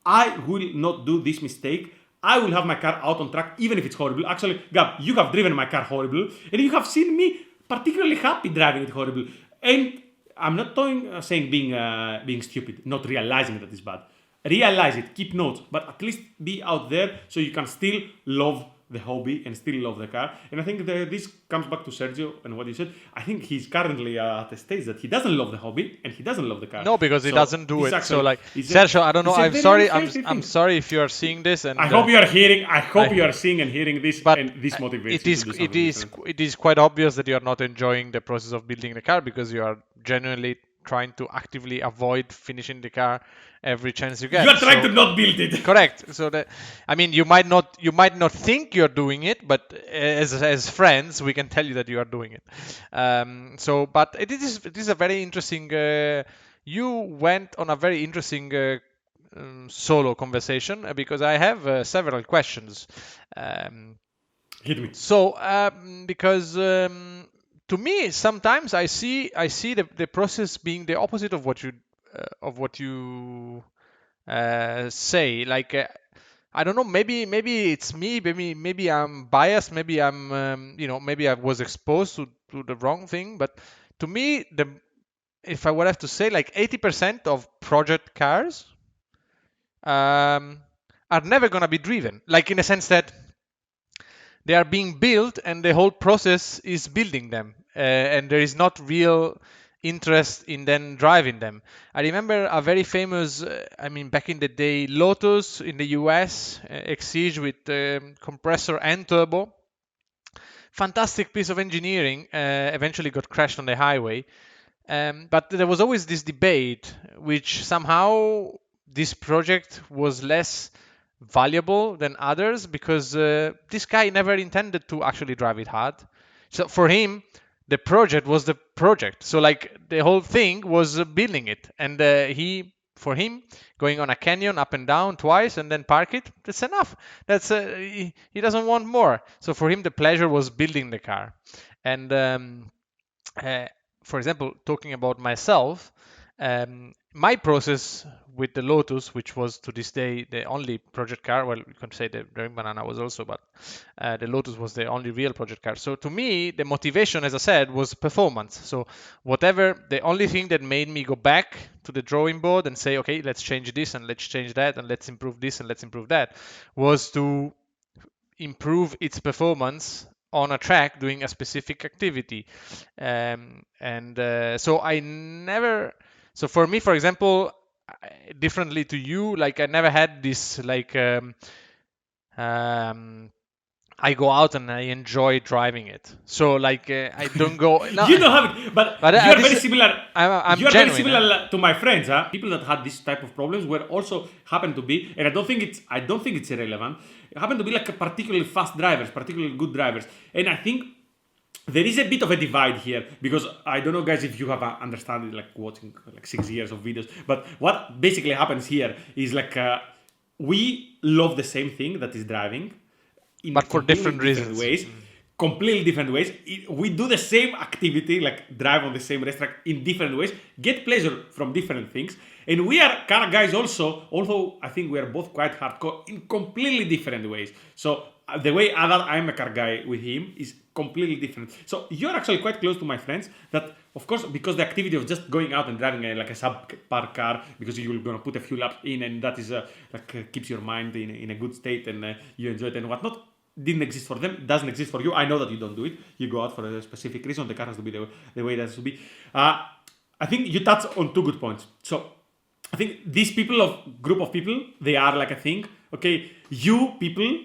I will not do this mistake. I will have my car out on track, even if it's horrible. Actually, Gab, you have driven my car horrible. And you have seen me particularly happy driving it horrible. And I'm not saying being stupid, not realizing that it's bad. Realize it, keep notes, but at least be out there so you can still love the hobby and still love the car. And I think this comes back to Sergio and what you said. I think he's currently at a stage that he doesn't love the hobby and he doesn't love the car. No, because he doesn't do it. Actually, so like, Sergio, I don't know. I'm sorry. I'm sorry if you are seeing this. And I hope you are hearing. I hope you are seeing and hearing this. But and this motivates it you is to do something different. it is quite obvious that you are not enjoying the process of building the car because you are genuinely trying to actively avoid finishing the car every chance you get. You are trying to not build it. Correct. So that, I mean, you might not think you're doing it, but as friends, we can tell you that you are doing it. But it is a very interesting. You went on a very interesting solo conversation because I have several questions. Hit me. So because. To me, sometimes I see the process being the opposite of what you say. Like I don't know, maybe it's me, maybe I'm biased, maybe I'm maybe I was exposed to the wrong thing. But to me, if I would have to say, like 80% of project cars are never gonna be driven. Like in a sense that they are being built and the whole process is building them and there is not real interest in then driving them. I remember a very famous, back in the day, Lotus in the US, Exige with compressor and turbo. Fantastic piece of engineering, eventually got crashed on the highway. But there was always this debate, which somehow this project was less valuable than others because this guy never intended to actually drive it hard. So for him, the project was the project. So like the whole thing was building it, and for him, going on a canyon up and down twice and then park it, that's enough. That's he doesn't want more. So for him, the pleasure was building the car. And for example, talking about myself, My process with the Lotus, which was to this day the only project car, well, you can say the Daring Banana was also, but the Lotus was the only real project car. So to me, the motivation, as I said, was performance. So the only thing that made me go back to the drawing board and say, okay, let's change this and let's change that and let's improve this and let's improve that, was to improve its performance on a track doing a specific activity. So I never, so for me, for example, differently to you, like I never had this like I go out and I enjoy driving it. So like I don't go. No, you don't have it, but you're very similar. I'm you're genuine, very similar to my friends. Huh? People that had this type of problems were also happen to be, and I don't think it's irrelevant. Happen to be like particularly fast drivers, particularly good drivers, and I think there is a bit of a divide here because I don't know, guys, if you have understood it, like watching like 6 years of videos. But what basically happens here is like we love the same thing, that is driving, but for different reasons. Ways, completely different ways. We do the same activity, like drive on the same racetrack in different ways, get pleasure from different things. And we are car guys also, although I think we are both quite hardcore in completely different ways. So the way I'm a car guy with him is completely different. So you're actually quite close to my friends that, of course, because the activity of just going out and driving like a subpar car, because you're going to put a few laps in and that is keeps your mind in a good state and you enjoy it and whatnot, didn't exist for them, doesn't exist for you. I know that you don't do it. You go out for a specific reason. The car has to be the way it has to be. I think you touch on 2 good points. So I think these group of people, they are like a thing. Okay, you people,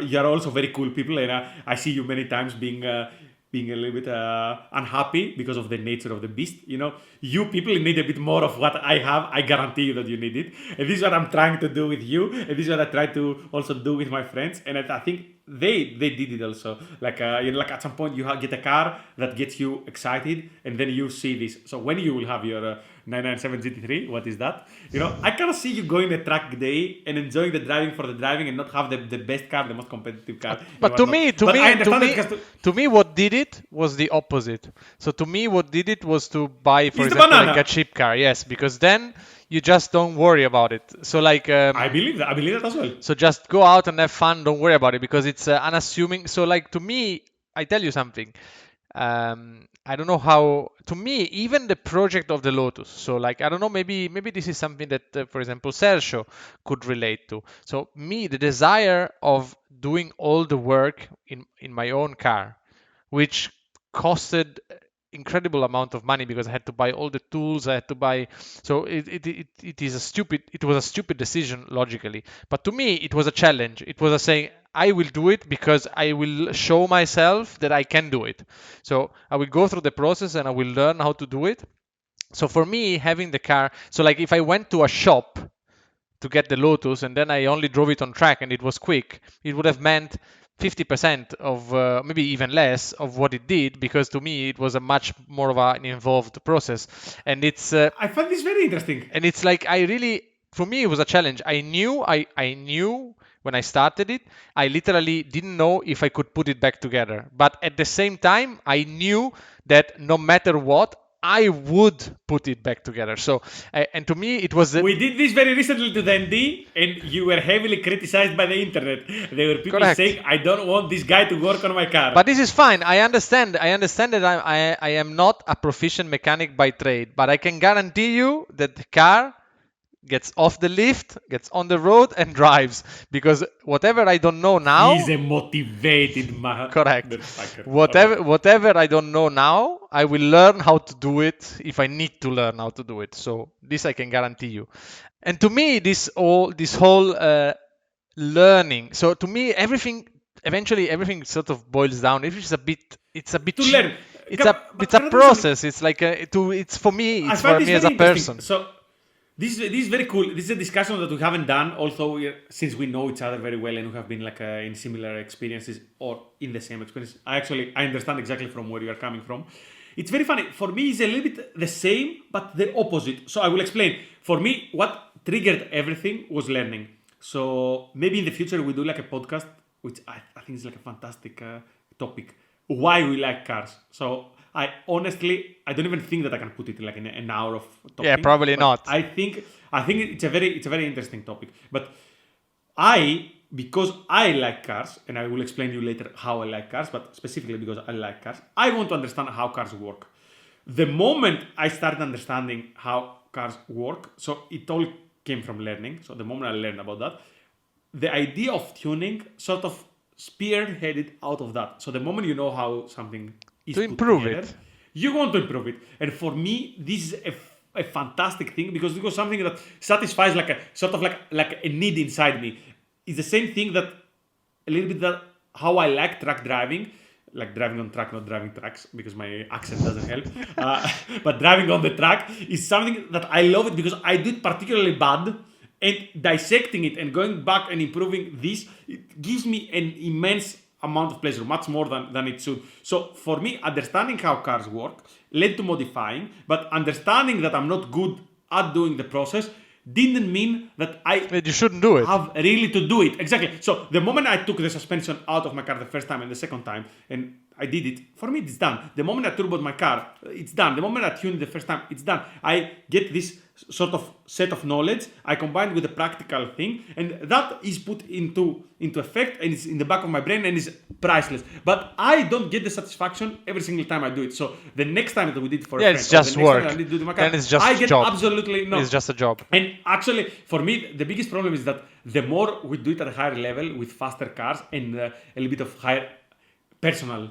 you're also very cool people, and I see you many times being a little bit unhappy because of the nature of the beast. You know, you people need a bit more of what I have. I guarantee you that you need it. And this is what I'm trying to do with you. And this is what I try to also do with my friends. And I think they did it also. Like like at some point you get a car that gets you excited, and then you see this. So when you will have your 997 GT3, what is that? You know, I can see you going a track day and enjoying the driving for the driving and not have the best car, the most competitive car. But to me, what did it was the opposite. So to me, what did it was to buy, for example, like a cheap car. Yes, because then you just don't worry about it. So like I believe that as well. So just go out and have fun. Don't worry about it because it's unassuming. So like to me, I tell you something. I don't know how. To me, even the project of the Lotus. So like I don't know. Maybe this is something that, for example, Sergio could relate to. So me, the desire of doing all the work in my own car, which costed incredible amount of money because I had to buy all the tools. I had to buy. So it was a stupid decision logically. But to me, it was a challenge. It was a saying, I will do it because I will show myself that I can do it. So I will go through the process and I will learn how to do it. So for me, having the car, so like if I went to a shop to get the Lotus and then I only drove it on track and it was quick, it would have meant 50% of maybe even less of what it did, because to me it was a much more of an involved process. And it's I find this very interesting. And it's like for me it was a challenge. I knew when I started it, I literally didn't know if I could put it back together. But at the same time, I knew that no matter what, I would put it back together. So, and to me, it was... We did this very recently to the ND, and you were heavily criticized by the internet. There were people saying, I don't want this guy to work on my car. But this is fine. I understand that I am not a proficient mechanic by trade, but I can guarantee you that the car gets off the lift, gets on the road and drives, because whatever I don't know now... He's a motivated man. Correct. Whatever I don't know now, I will learn how to do it if I need to learn how to do it. So this I can guarantee you. And to me, this whole learning. So to me, everything sort of boils down. It's a bit to learn. It's a process. It's like it's for me. It's for me as a person. So this is very cool. This is a discussion that we haven't done, although since we know each other very well and we have been like in similar experiences or in the same experience. I understand exactly from where you are coming from. It's very funny. For me, it's a little bit the same, but the opposite. So I will explain. For me, what triggered everything was learning. So maybe in the future we do like a podcast, which I think is like a fantastic topic. Why we like cars. So I honestly, I don't even think that I can put it like in an hour of talking. Yeah, probably But not. I think it's a very interesting topic. But because I like cars, and I will explain to you later how I like cars, but specifically because I like cars, I want to understand how cars work. The moment I started understanding how cars work, so it all came from learning. So the moment I learned about that, the idea of tuning sort of spearheaded out of that. So the moment you know how something is To put improve together, it. you want to improve it. And for me, this is a fantastic thing because it was something that satisfies like a sort of like a need inside me. It's the same thing that a little bit that how I like truck driving, like driving on track, not driving trucks because my accent doesn't help. But driving on the track is something that I love it because I do it particularly bad. And dissecting it and going back and improving this, it gives me an immense amount of pleasure, much more than it should. So for me, understanding how cars work led to modifying, but understanding that I'm not good at doing the process didn't mean that You shouldn't do it. have really to do it. Exactly. So the moment I took the suspension out of my car the first time and the second time, and I did it, for me it's done. The moment I turboed my car, it's done. The moment I tuned the first time, it's done. I get this sort of set of knowledge, I combine with a practical thing, and that is put into effect, and it's in the back of my brain, and is priceless. But I don't get the satisfaction every single time I do it. So the next time that we did it for a friend, it's just or the next work. time I did it with my car, Then it's just I get job. absolutely no. It's just a job. And actually, for me, the biggest problem is that the more we do it at a higher level with faster cars and a little bit of higher personal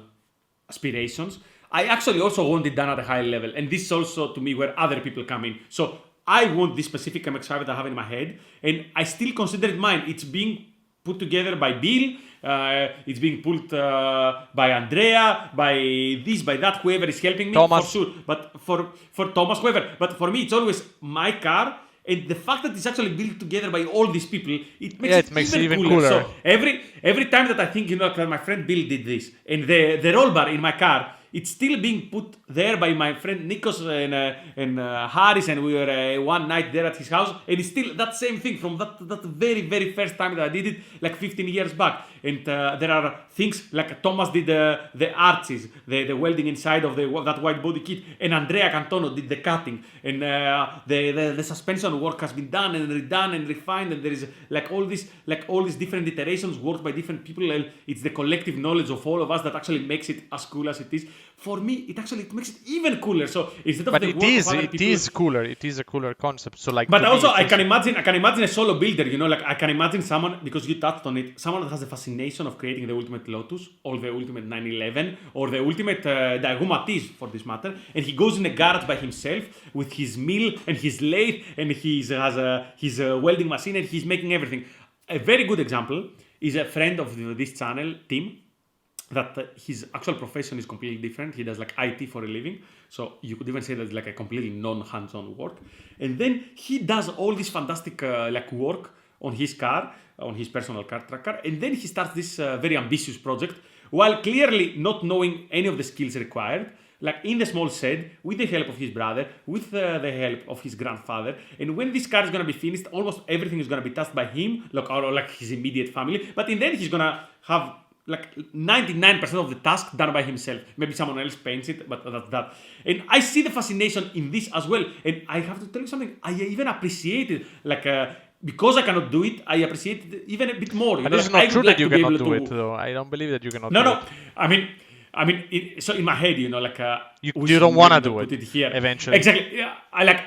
aspirations, I actually also want it done at a high level. And this is also to me where other people come in. So I want this specific MX-5 that I have in my head, and I still consider it mine. It's being put together by Bill, it's being pulled by Andrea, by this, by that, whoever is helping me, Thomas. for sure. But for Thomas, whoever. But for me, it's always my car. And the fact that it's actually built together by all these people, it makes it even cooler. So every time that I think, like my friend Bill did this, and the roll bar in my car, it's still being put there by my friend Nikos and Harris, and we were one night there at his house, and it's still that same thing from that very, very first time that I did it, like 15 years back. And there are things like Thomas did the arches, the welding inside of that white body kit, and Andrea Cantono did the cutting, and the suspension work has been done and redone and refined, and there is like all these different iterations worked by different people, and it's the collective knowledge of all of us that actually makes it as cool as it is. For me, it makes it even cooler. So instead of But the it work is of other people, cooler. It is a cooler concept. So like. but to me, also, it's I can imagine a solo builder. Like I can imagine someone, because you touched on it, someone that has the fascination of creating the ultimate Lotus or the ultimate 911 or the ultimate Daigo Matiz for this matter, and he goes in a garage by himself with his mill and his lathe and his welding machine, and he's making everything. A very good example is a friend of this channel, Tim, that his actual profession is completely different. He does like IT for a living. So you could even say that's like a completely non-hands-on work. And then he does all this fantastic work on his car, on his personal car, truck car. And then he starts this very ambitious project while clearly not knowing any of the skills required, like in the small shed, with the help of his brother, with the help of his grandfather. And when this car is going to be finished, almost everything is going to be touched by him, or like his immediate family. But in the end, he's going to have like 99% of the task done by himself. Maybe someone else paints it, but that's that. And I see the fascination in this as well. And I have to tell you something, I even appreciate it. Because I cannot do it, I appreciate it even a bit more. But it's not true that you cannot do it, though. I don't believe that you cannot do it. No. I mean, so in my head, you don't want to do it here eventually. Exactly. Yeah,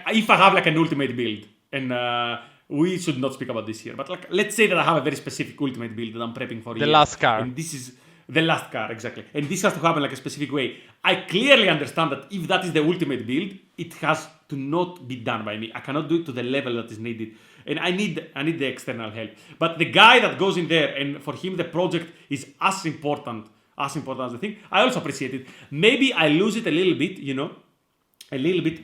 if I have like an ultimate build, and we should not speak about this here, but like let's say that I have a very specific ultimate build that I'm prepping for. The last car. And this is the last car, exactly. And this has to happen like a specific way. I clearly understand that if that is the ultimate build, it has to not be done by me. I cannot do it to the level that is needed. And I need the external help. But the guy that goes in there, and for him the project is as important as the thing, I also appreciate it. Maybe I lose it a little bit,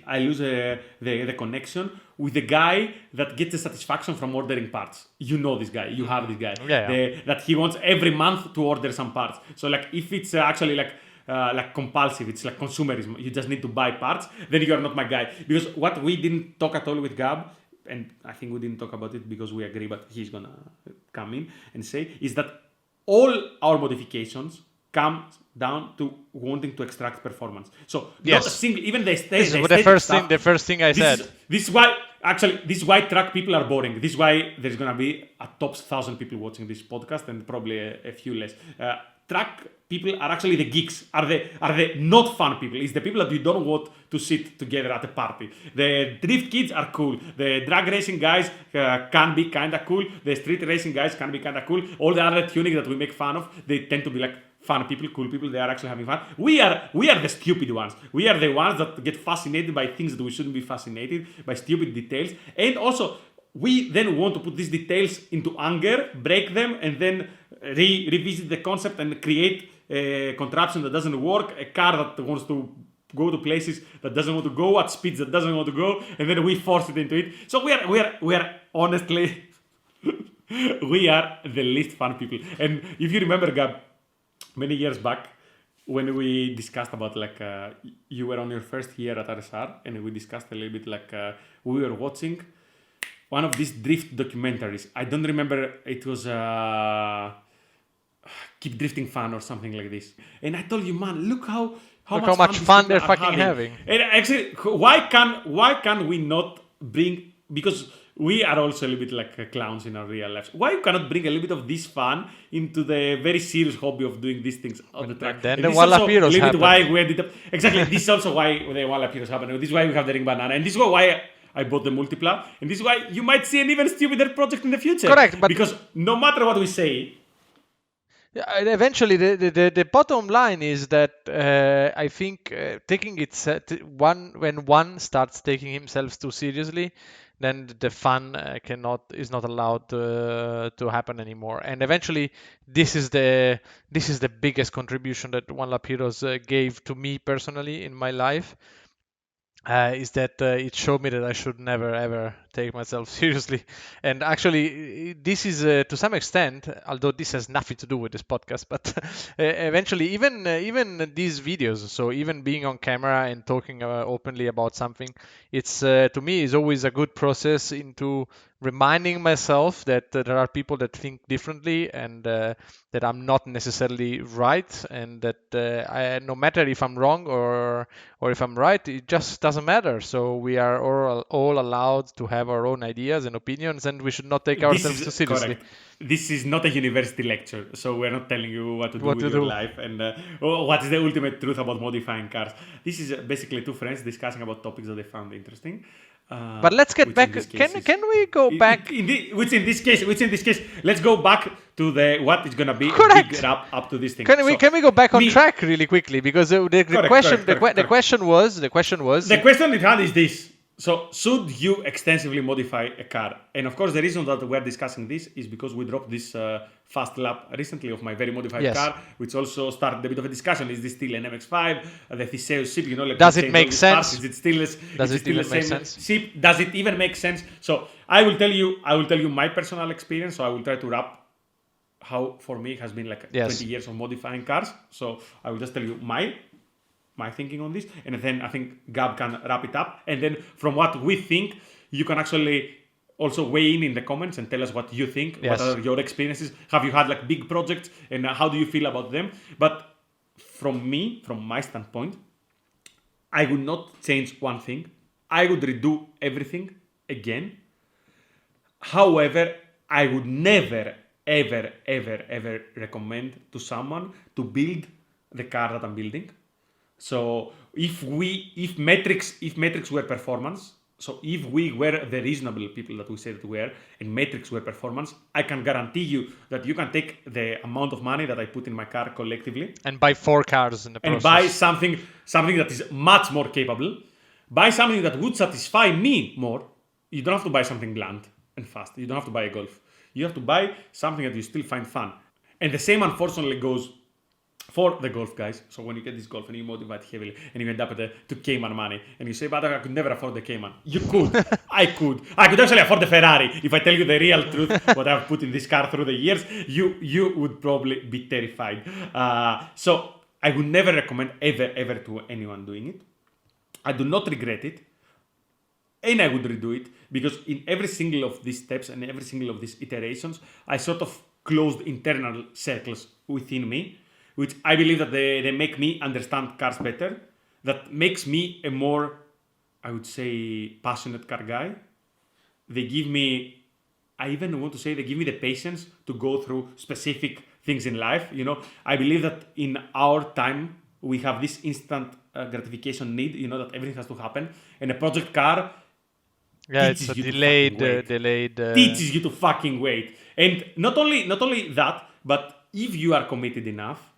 I lose the connection with the guy that gets the satisfaction from ordering parts. You know this guy, you have this guy. Yeah. That he wants every month to order some parts. So like if it's actually like compulsive, it's like consumerism, you just need to buy parts, then you are not my guy. Because what we didn't talk at all with Gab, and I think we didn't talk about it because we agree, but he's gonna come in and say, is that all our modifications comes down to wanting to extract performance. So Yes. not a single, even the This is the first thing I said. This is why track people are boring. This is why there's gonna be a top 1,000 people watching this podcast and probably a few less. Track people are actually the geeks, are the not fun people. It's the people that you don't want to sit together at a party. The drift kids are cool. The drag racing guys can be kind of cool. The street racing guys can be kind of cool. All the other tuning that we make fun of, they tend to be like fun people, cool people. They are actually having fun. We are the stupid ones. We are the ones that get fascinated by things that we shouldn't be fascinated by, stupid details. And also, we then want to put these details into anger, break them, and then revisit the concept and create a contraption that doesn't work, a car that wants to go to places that doesn't want to go, at speeds that doesn't want to go, and then we force it into it. So we are honestly, we are the least fun people. And if you remember, Gab, many years back, when we discussed about you were on your first year at RSR, and we discussed a little bit we were watching one of these drift documentaries. I don't remember, it was Keep Drifting Fun or something like this. And I told you, man, look how much fun they're fucking having. And actually, why can we not bring, because we are also a little bit like clowns in our real lives. Why you cannot bring a little bit of this fun into the very serious hobby of doing these things on the track? Then the Wallapiros happen. Why we ended up, exactly, this is also why the Wallapiros happen. This is why we have the Ring Banana. And this is why I bought the Multipla. And this is why you might see an even stupider project in the future. Correct. But because no matter what we say, yeah, and eventually, the bottom line is that I think taking it when one starts taking himself too seriously, then the fun is not allowed to happen anymore. And eventually, this is the biggest contribution that One Lap Heroes gave to me personally in my life. Is that it showed me that I should never ever take myself seriously. And actually, this is to some extent, although this has nothing to do with this podcast, but eventually even these videos, so even being on camera and talking openly about something, it's to me is always a good process into reminding myself that there are people that think differently, and that I'm not necessarily right, and that no matter if I'm wrong or if I'm right, it just doesn't matter. So we are all allowed to have our own ideas and opinions, and we should not take ourselves too seriously. Correct. This is not a university lecture, so we're not telling you what to do with your life and what is the ultimate truth about modifying cars. This is basically two friends discussing about topics that they found interesting. But let's get back. Can we go back? Which in this case, let's go back to what is gonna be Correct. Big wrap up to this thing. Can we go back on track really quickly, because the question was the question it had is this. So, should you extensively modify a car? And of course, the reason that we're discussing this is because we dropped this fast lap recently of my very modified car, which also started a bit of a discussion. Is this still an MX-5? The Theseus ship, does it make sense? Is it still the make same sense? ship? Does it even make sense? So, I will tell you my personal experience. So, I will try to wrap how for me it has been 20 years of modifying cars. So, I will just tell you my thinking on this, and then I think Gab can wrap it up, and then from what we think, you can actually also weigh in the comments and tell us what you think. What are your experiences? Have you had big projects, and how do you feel about them? But from my standpoint, I would not change one thing. I would redo everything again. However, I would never ever recommend to someone to build the car that I'm building. So if metrics were performance, so if we were the reasonable people that we said that we were, and metrics were performance, I can guarantee you that you can take the amount of money that I put in my car collectively and buy 4 cars in the process. And buy something that is much more capable, buy something that would satisfy me more. You don't have to buy something bland and fast. You don't have to buy a Golf. You have to buy something that you still find fun. And the same, unfortunately, goes for the Golf guys. So when you get this Golf and you modify it heavily and you end up at the Cayman money and you say, but I could never afford the Cayman. You could. I could actually afford the Ferrari. If I tell you the real truth, what I've put in this car through the years, you would probably be terrified. So I would never recommend ever to anyone doing it. I do not regret it. And I would redo it because in every single of these steps and every single of these iterations, I sort of closed internal circles within me which I believe that they make me understand cars better. That makes me a more, I would say, passionate car guy. They give me, I even want to say, they give me the patience to go through specific things in life. You know, I believe that in our time, we have this instant gratification need, you know, that everything has to happen. And a project car it's a delayed. teaches you to fucking wait. And not only that, but if you are committed enough,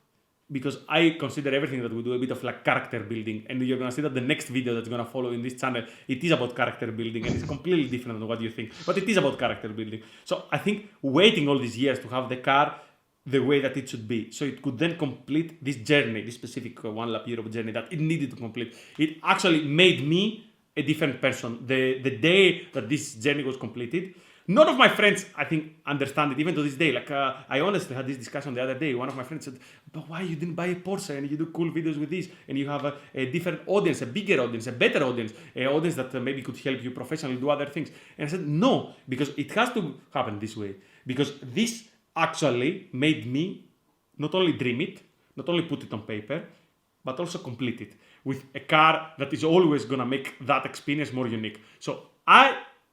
because I consider everything that we do a bit of like character building, and you're gonna see that the next video that's gonna follow in this channel, it is about character building, and it's completely different than what you think, but it is about character building. So I think waiting all these years to have the car the way that it should be, so it could then complete this journey, this specific One Lap Europe journey that it needed to complete. It actually made me a different person. The day that this journey was completed, none of my friends, I think, understand it even to this day. Like, I honestly had this discussion the other day. One of my friends said, but why you didn't buy a Porsche and you do cool videos with this and you have a different audience, a bigger audience, a better audience, an audience that maybe could help you professionally do other things. And I said, no, because it has to happen this way. Because this actually made me not only dream it, not only put it on paper, but also complete it with a car that is always gonna make that experience more unique. So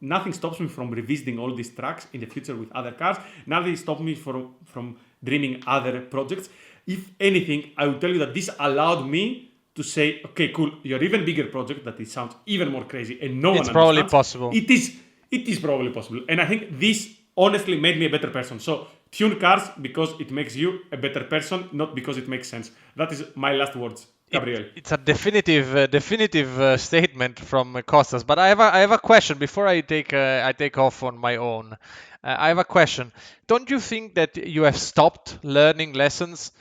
nothing stops me from revisiting all these tracks in the future with other cars. Nothing stops me from dreaming other projects. If anything, I will tell you that this allowed me to say, okay, cool, your even bigger project that it sounds even more crazy and no one understands. It's probably possible. It is probably possible. And I think this honestly made me a better person. So tune cars because it makes you a better person, not because it makes sense. That is my last words. Gabriel. It's a definitive statement from Kostas. But I have a question before I take off on my own. I have a question. Don't you think that you have stopped learning lessons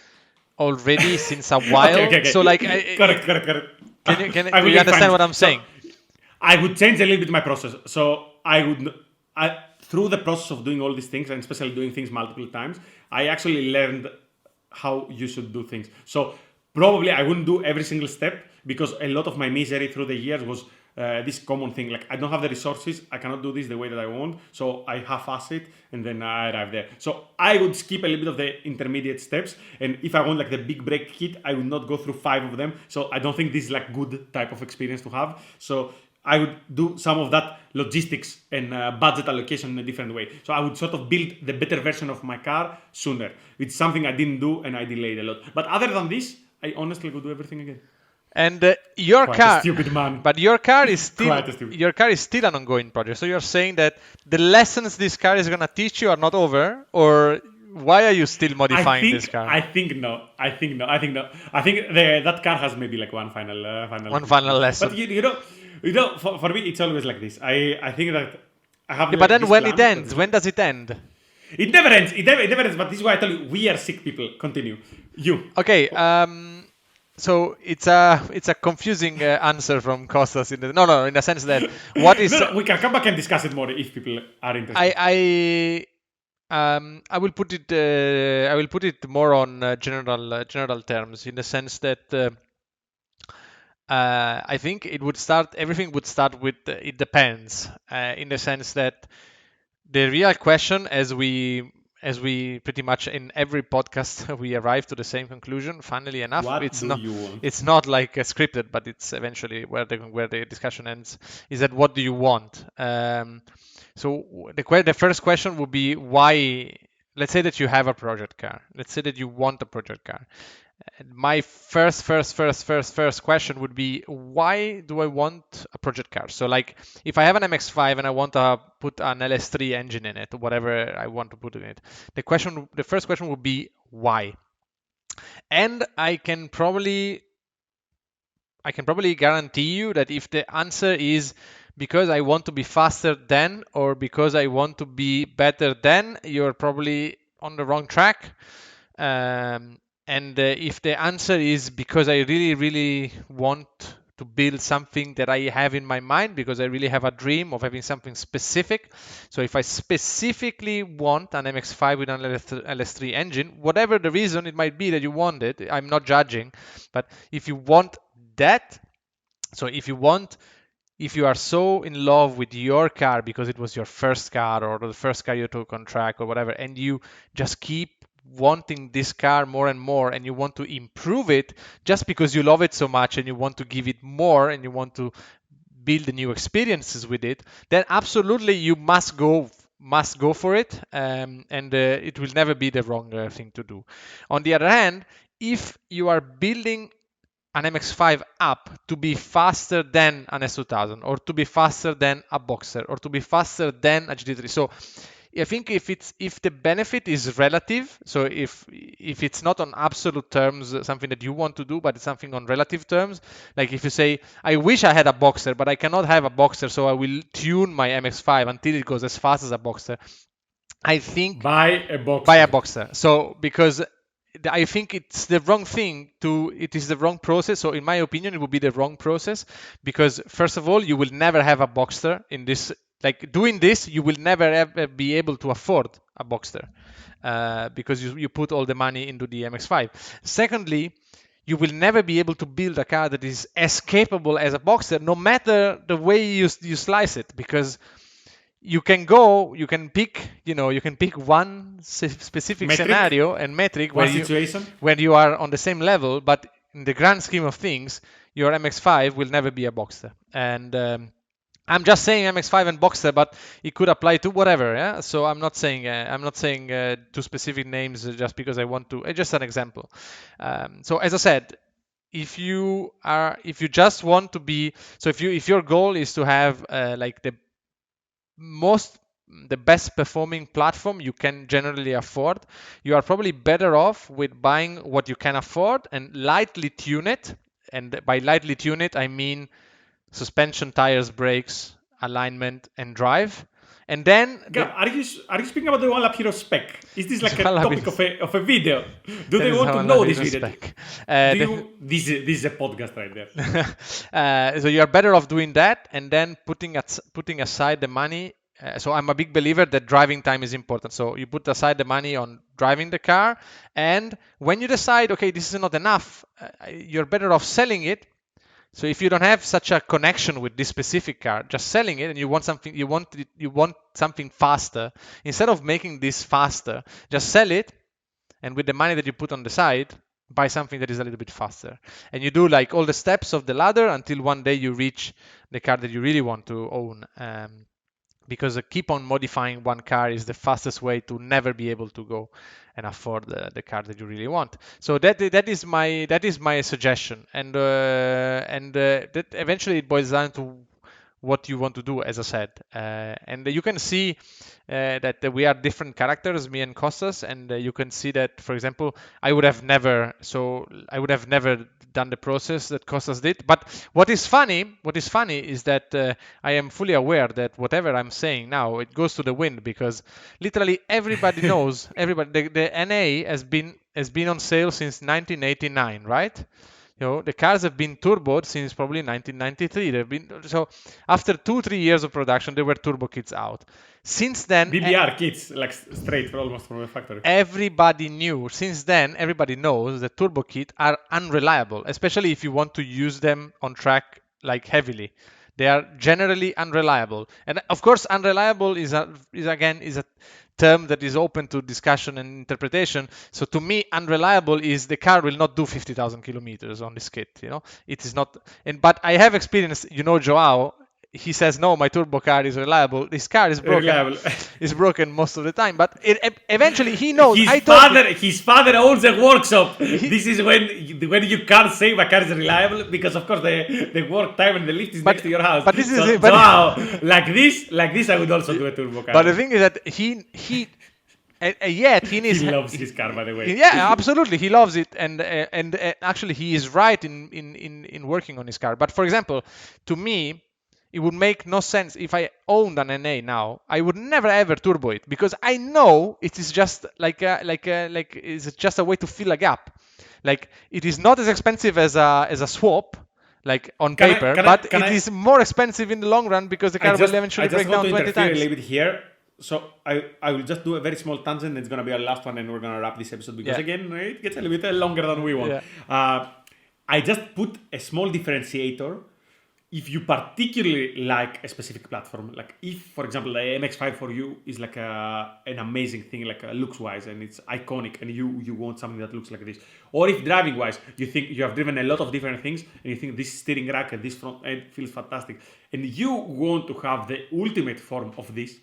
already since a while? Okay. So like, correct. Can you understand what I'm saying? I would change a little bit my process. So through the process of doing all these things, and especially doing things multiple times, I actually learned how you should do things. So probably I wouldn't do every single step because a lot of my misery through the years was this common thing. Like, I don't have the resources, I cannot do this the way that I want, so I half-ass it and then I arrive there. So I would skip a little bit of the intermediate steps, and if I want like the big break kit, I would not go through 5 of them. So I don't think this is like good type of experience to have. So I would do some of that logistics and budget allocation in a different way. So I would sort of build the better version of my car sooner. It's something I didn't do and I delayed a lot. But other than this, I honestly would do everything again. And your Quite car, a stupid man. But your car is still an ongoing project. So you're saying that the lessons this car is gonna teach you are not over, or why are you still modifying this car? I think no. I think that car has maybe like one final lesson. But you know, for me, it's always like this. I think that I have. But then when it ends, when does it end? It never ends. It never ends. But this is why I tell you, we are sick people. Continue. You. Okay. So it's a confusing answer from Kostas in the sense that what is. We can come back and discuss it more if people are interested. I will put it more on general terms, in the sense that I think everything would start with it depends, in the sense that the real question, as we pretty much in every podcast we arrive to the same conclusion. Funnily enough, it's not like scripted, but it's eventually where the discussion ends. Is that what do you want? So the first question would be why. Let's say that you have a project car. Let's say that you want a project car. My first question would be, why do I want a project car? So like, if I have an MX-5 and I want to put an LS3 engine in it, whatever I want to put in it, the first question would be why? And I can probably guarantee you that if the answer is because I want to be faster than, or because I want to be better than, you're probably on the wrong track. And if the answer is because I really, really want to build something that I have in my mind, because I really have a dream of having something specific. So if I specifically want an MX-5 with an LS3 engine, whatever the reason it might be that you want it, I'm not judging. But if you want that, so if you are so in love with your car because it was your first car or the first car you took on track or whatever, and you just keep wanting this car more and more, and you want to improve it just because you love it so much and you want to give it more and you want to build new experiences with it, then absolutely you must go for it, and it will never be the wrong thing to do. On the other hand, if you are building an MX-5 up to be faster than an S2000 or to be faster than a Boxer or to be faster than a GT3. So I think if the benefit is relative, so if it's not on absolute terms something that you want to do, but it's something on relative terms, like if you say, I wish I had a Boxer, but I cannot have a Boxer, so I will tune my MX-5 until it goes as fast as a Boxer. I think buy a Boxer. So because I think it's the wrong thing it is the wrong process. So in my opinion, it would be the wrong process because first of all, you will never have a Boxster in this, like doing this, you will never ever be able to afford a Boxster because you put all the money into the MX-5. Secondly, you will never be able to build a car that is as capable as a Boxster, no matter the way you slice it, because you can pick one specific scenario and metric where you are on the same level, but in the grand scheme of things, your MX-5 will never be a Boxster. And I'm just saying MX-5 and Boxster, but it could apply to whatever. Yeah. So I'm not saying two specific names just because I want to. It's just an example. So as I said, if you just want to be, so if your goal is to have like the best performing platform you can generally afford, you are probably better off with buying what you can afford and lightly tune it. And by lightly tune it, I mean suspension, tires, brakes, alignment, and drive. And then, Gab, are you speaking about the One Lap Hero spec? Is this like a topic of a video? Do they want to know this video? This is a podcast right there. So you are better off doing that and then putting aside the money. So I'm a big believer that driving time is important. So you put aside the money on driving the car, and when you decide, okay, this is not enough, you're better off selling it. So if you don't have such a connection with this specific car, just selling it, and you want something faster, instead of making this faster, just sell it, and with the money that you put on the side, buy something that is a little bit faster. And you do like all the steps of the ladder until one day you reach the car that you really want to own. Because keep on modifying one car is the fastest way to never be able to go and afford the car that you really want. So that is my suggestion, and that eventually it boils down to what you want to do, as I said. And you can see that we are different characters, me and Kostas, and you can see that, for example, I would have never done the process that Kostas did. But what is funny is that I am fully aware that whatever I'm saying now, it goes to the wind, because literally everybody knows, the NA has been on sale since 1989, right? The cars have been turboed since probably 1993. So after 2-3 years of production, there were turbo kits out. Since then, BBR kits, like straight almost from the factory. Everybody knows that turbo kits are unreliable, especially if you want to use them on track like heavily. They are generally unreliable, and of course, unreliable is a term that is open to discussion and interpretation. So to me, unreliable is the car will not do 50,000 kilometers on this kit. It is not. But I have experience. Joao. He says, no, my turbo car is reliable. This car is broken. It's broken most of the time. But eventually he knows. His father owns a workshop. This is when you can't say my car is reliable, because of course the work time and the lift is next to your house. But this is wow, like this I would also do a turbo car. But the thing is that he loves his car, by the way. Yeah, absolutely, he loves it, and actually he is right in working on his car. But for example, to me, it would make no sense if I owned an NA now. I would never ever turbo it, because I know it is just it's just a way to fill a gap. Like, it is not as expensive as a swap, like on paper, but it is more expensive in the long run, because the car will eventually break down 20 times. I just want to interfere a little bit here. So I will just do a very small tangent. It's going to be our last one, and we're going to wrap this episode, because again, it gets a little bit longer than we want. Yeah. I just put a small differentiator if you particularly like a specific platform, like if, for example, the MX-5 for you is like an amazing thing, like looks-wise, and it's iconic, and you want something that looks like this, or if driving-wise, you think you have driven a lot of different things, and you think this steering rack and this front end feels fantastic, and you want to have the ultimate form of this,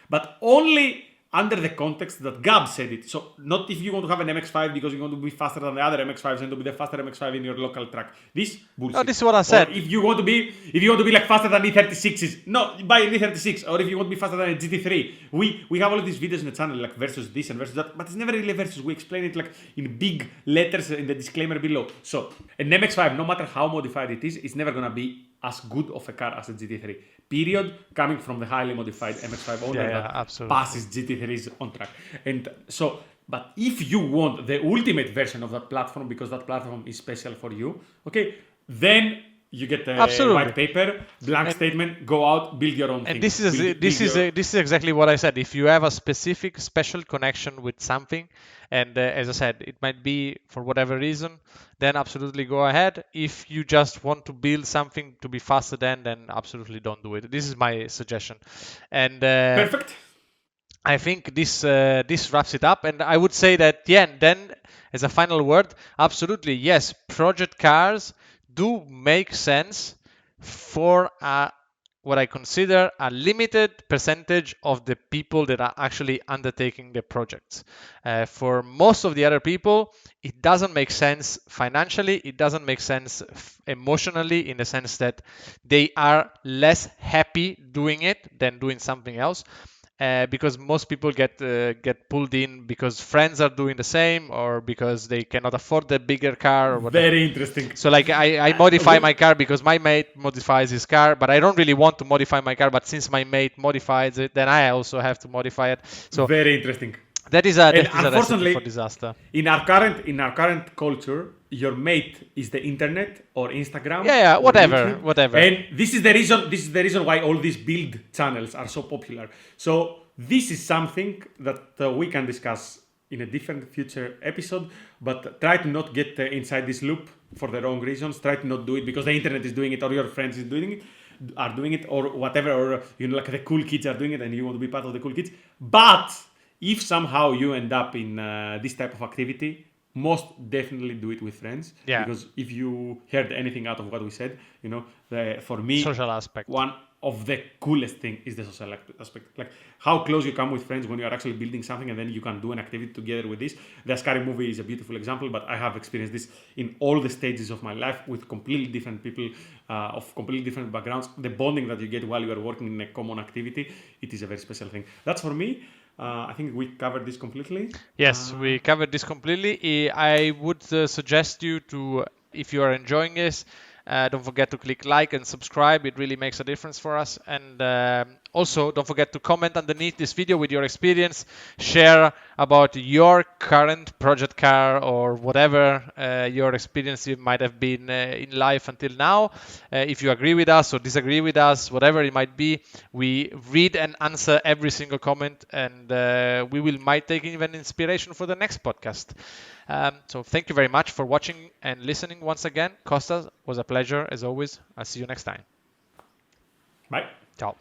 but only under the context that Gab said it. So not if you want to have an MX-5 because you want to be faster than the other MX-5s and to be the faster MX-5 in your local track. This bullshit. No, this is what I said. Or if you want to be like faster than E36s, no, buy an E36. Or if you want to be faster than a GT3, we have all of these videos in the channel like versus this and versus that, but it's never really versus. We explain it like in big letters in the disclaimer below. So an MX-5, no matter how modified it is, it's never gonna be as good of a car as a GT3. Period. Coming from the highly modified MX-5 owner that passes GT3s on track. And so, but if you want the ultimate version of that platform because that platform is special for you, okay, then you get a white paper, blank statement, go out, build your own thing. And this is exactly what I said. If you have a specific special connection with something, and as I said, it might be for whatever reason, then absolutely go ahead. If you just want to build something to be faster then absolutely don't do it. This is my suggestion. And perfect. I think this wraps it up. And I would say that, then as a final word, absolutely, yes, project cars do make sense for what I consider a limited percentage of the people that are actually undertaking the projects. For most of the other people, it doesn't make sense financially, it doesn't make sense emotionally, in the sense that they are less happy doing it than doing something else. Because most people get pulled in because friends are doing the same, or because they cannot afford the bigger car or whatever. Very interesting. So like I modify my car because my mate modifies his car, but I don't really want to modify my car, but since my mate modifies it, then I also have to modify it. So very interesting. That is a recipe for disaster. In our current culture, your mate is the internet or Instagram. Yeah, whatever. And this is the reason why all these build channels are so popular. So this is something that we can discuss in a different future episode, but try to not get inside this loop for the wrong reasons. Try to not do it because the internet is doing it, or your friends are doing it, or whatever, or like the cool kids are doing it, and you want to be part of the cool kids. But if somehow you end up in this type of activity, most definitely do it with friends. Yeah. Because if you heard anything out of what we said, for me, social aspect. One of the coolest thing is the social aspect. Like how close you come with friends when you are actually building something, and then you can do an activity together with this. The Ascari movie is a beautiful example, but I have experienced this in all the stages of my life with completely different people of completely different backgrounds. The bonding that you get while you are working in a common activity, it is a very special thing. That's for me. I think we covered this completely. Yes, we covered this completely. I would suggest you to, if you are enjoying this, don't forget to click like and subscribe. It really makes a difference for us. And also, don't forget to comment underneath this video with your experience. Share about your current project car or whatever your experience might have been in life until now. If you agree with us or disagree with us, whatever it might be, we read and answer every single comment, and we might take even inspiration for the next podcast. So thank you very much for watching and listening once again. Kostas, was a pleasure as always. I'll see you next time. Bye. Ciao.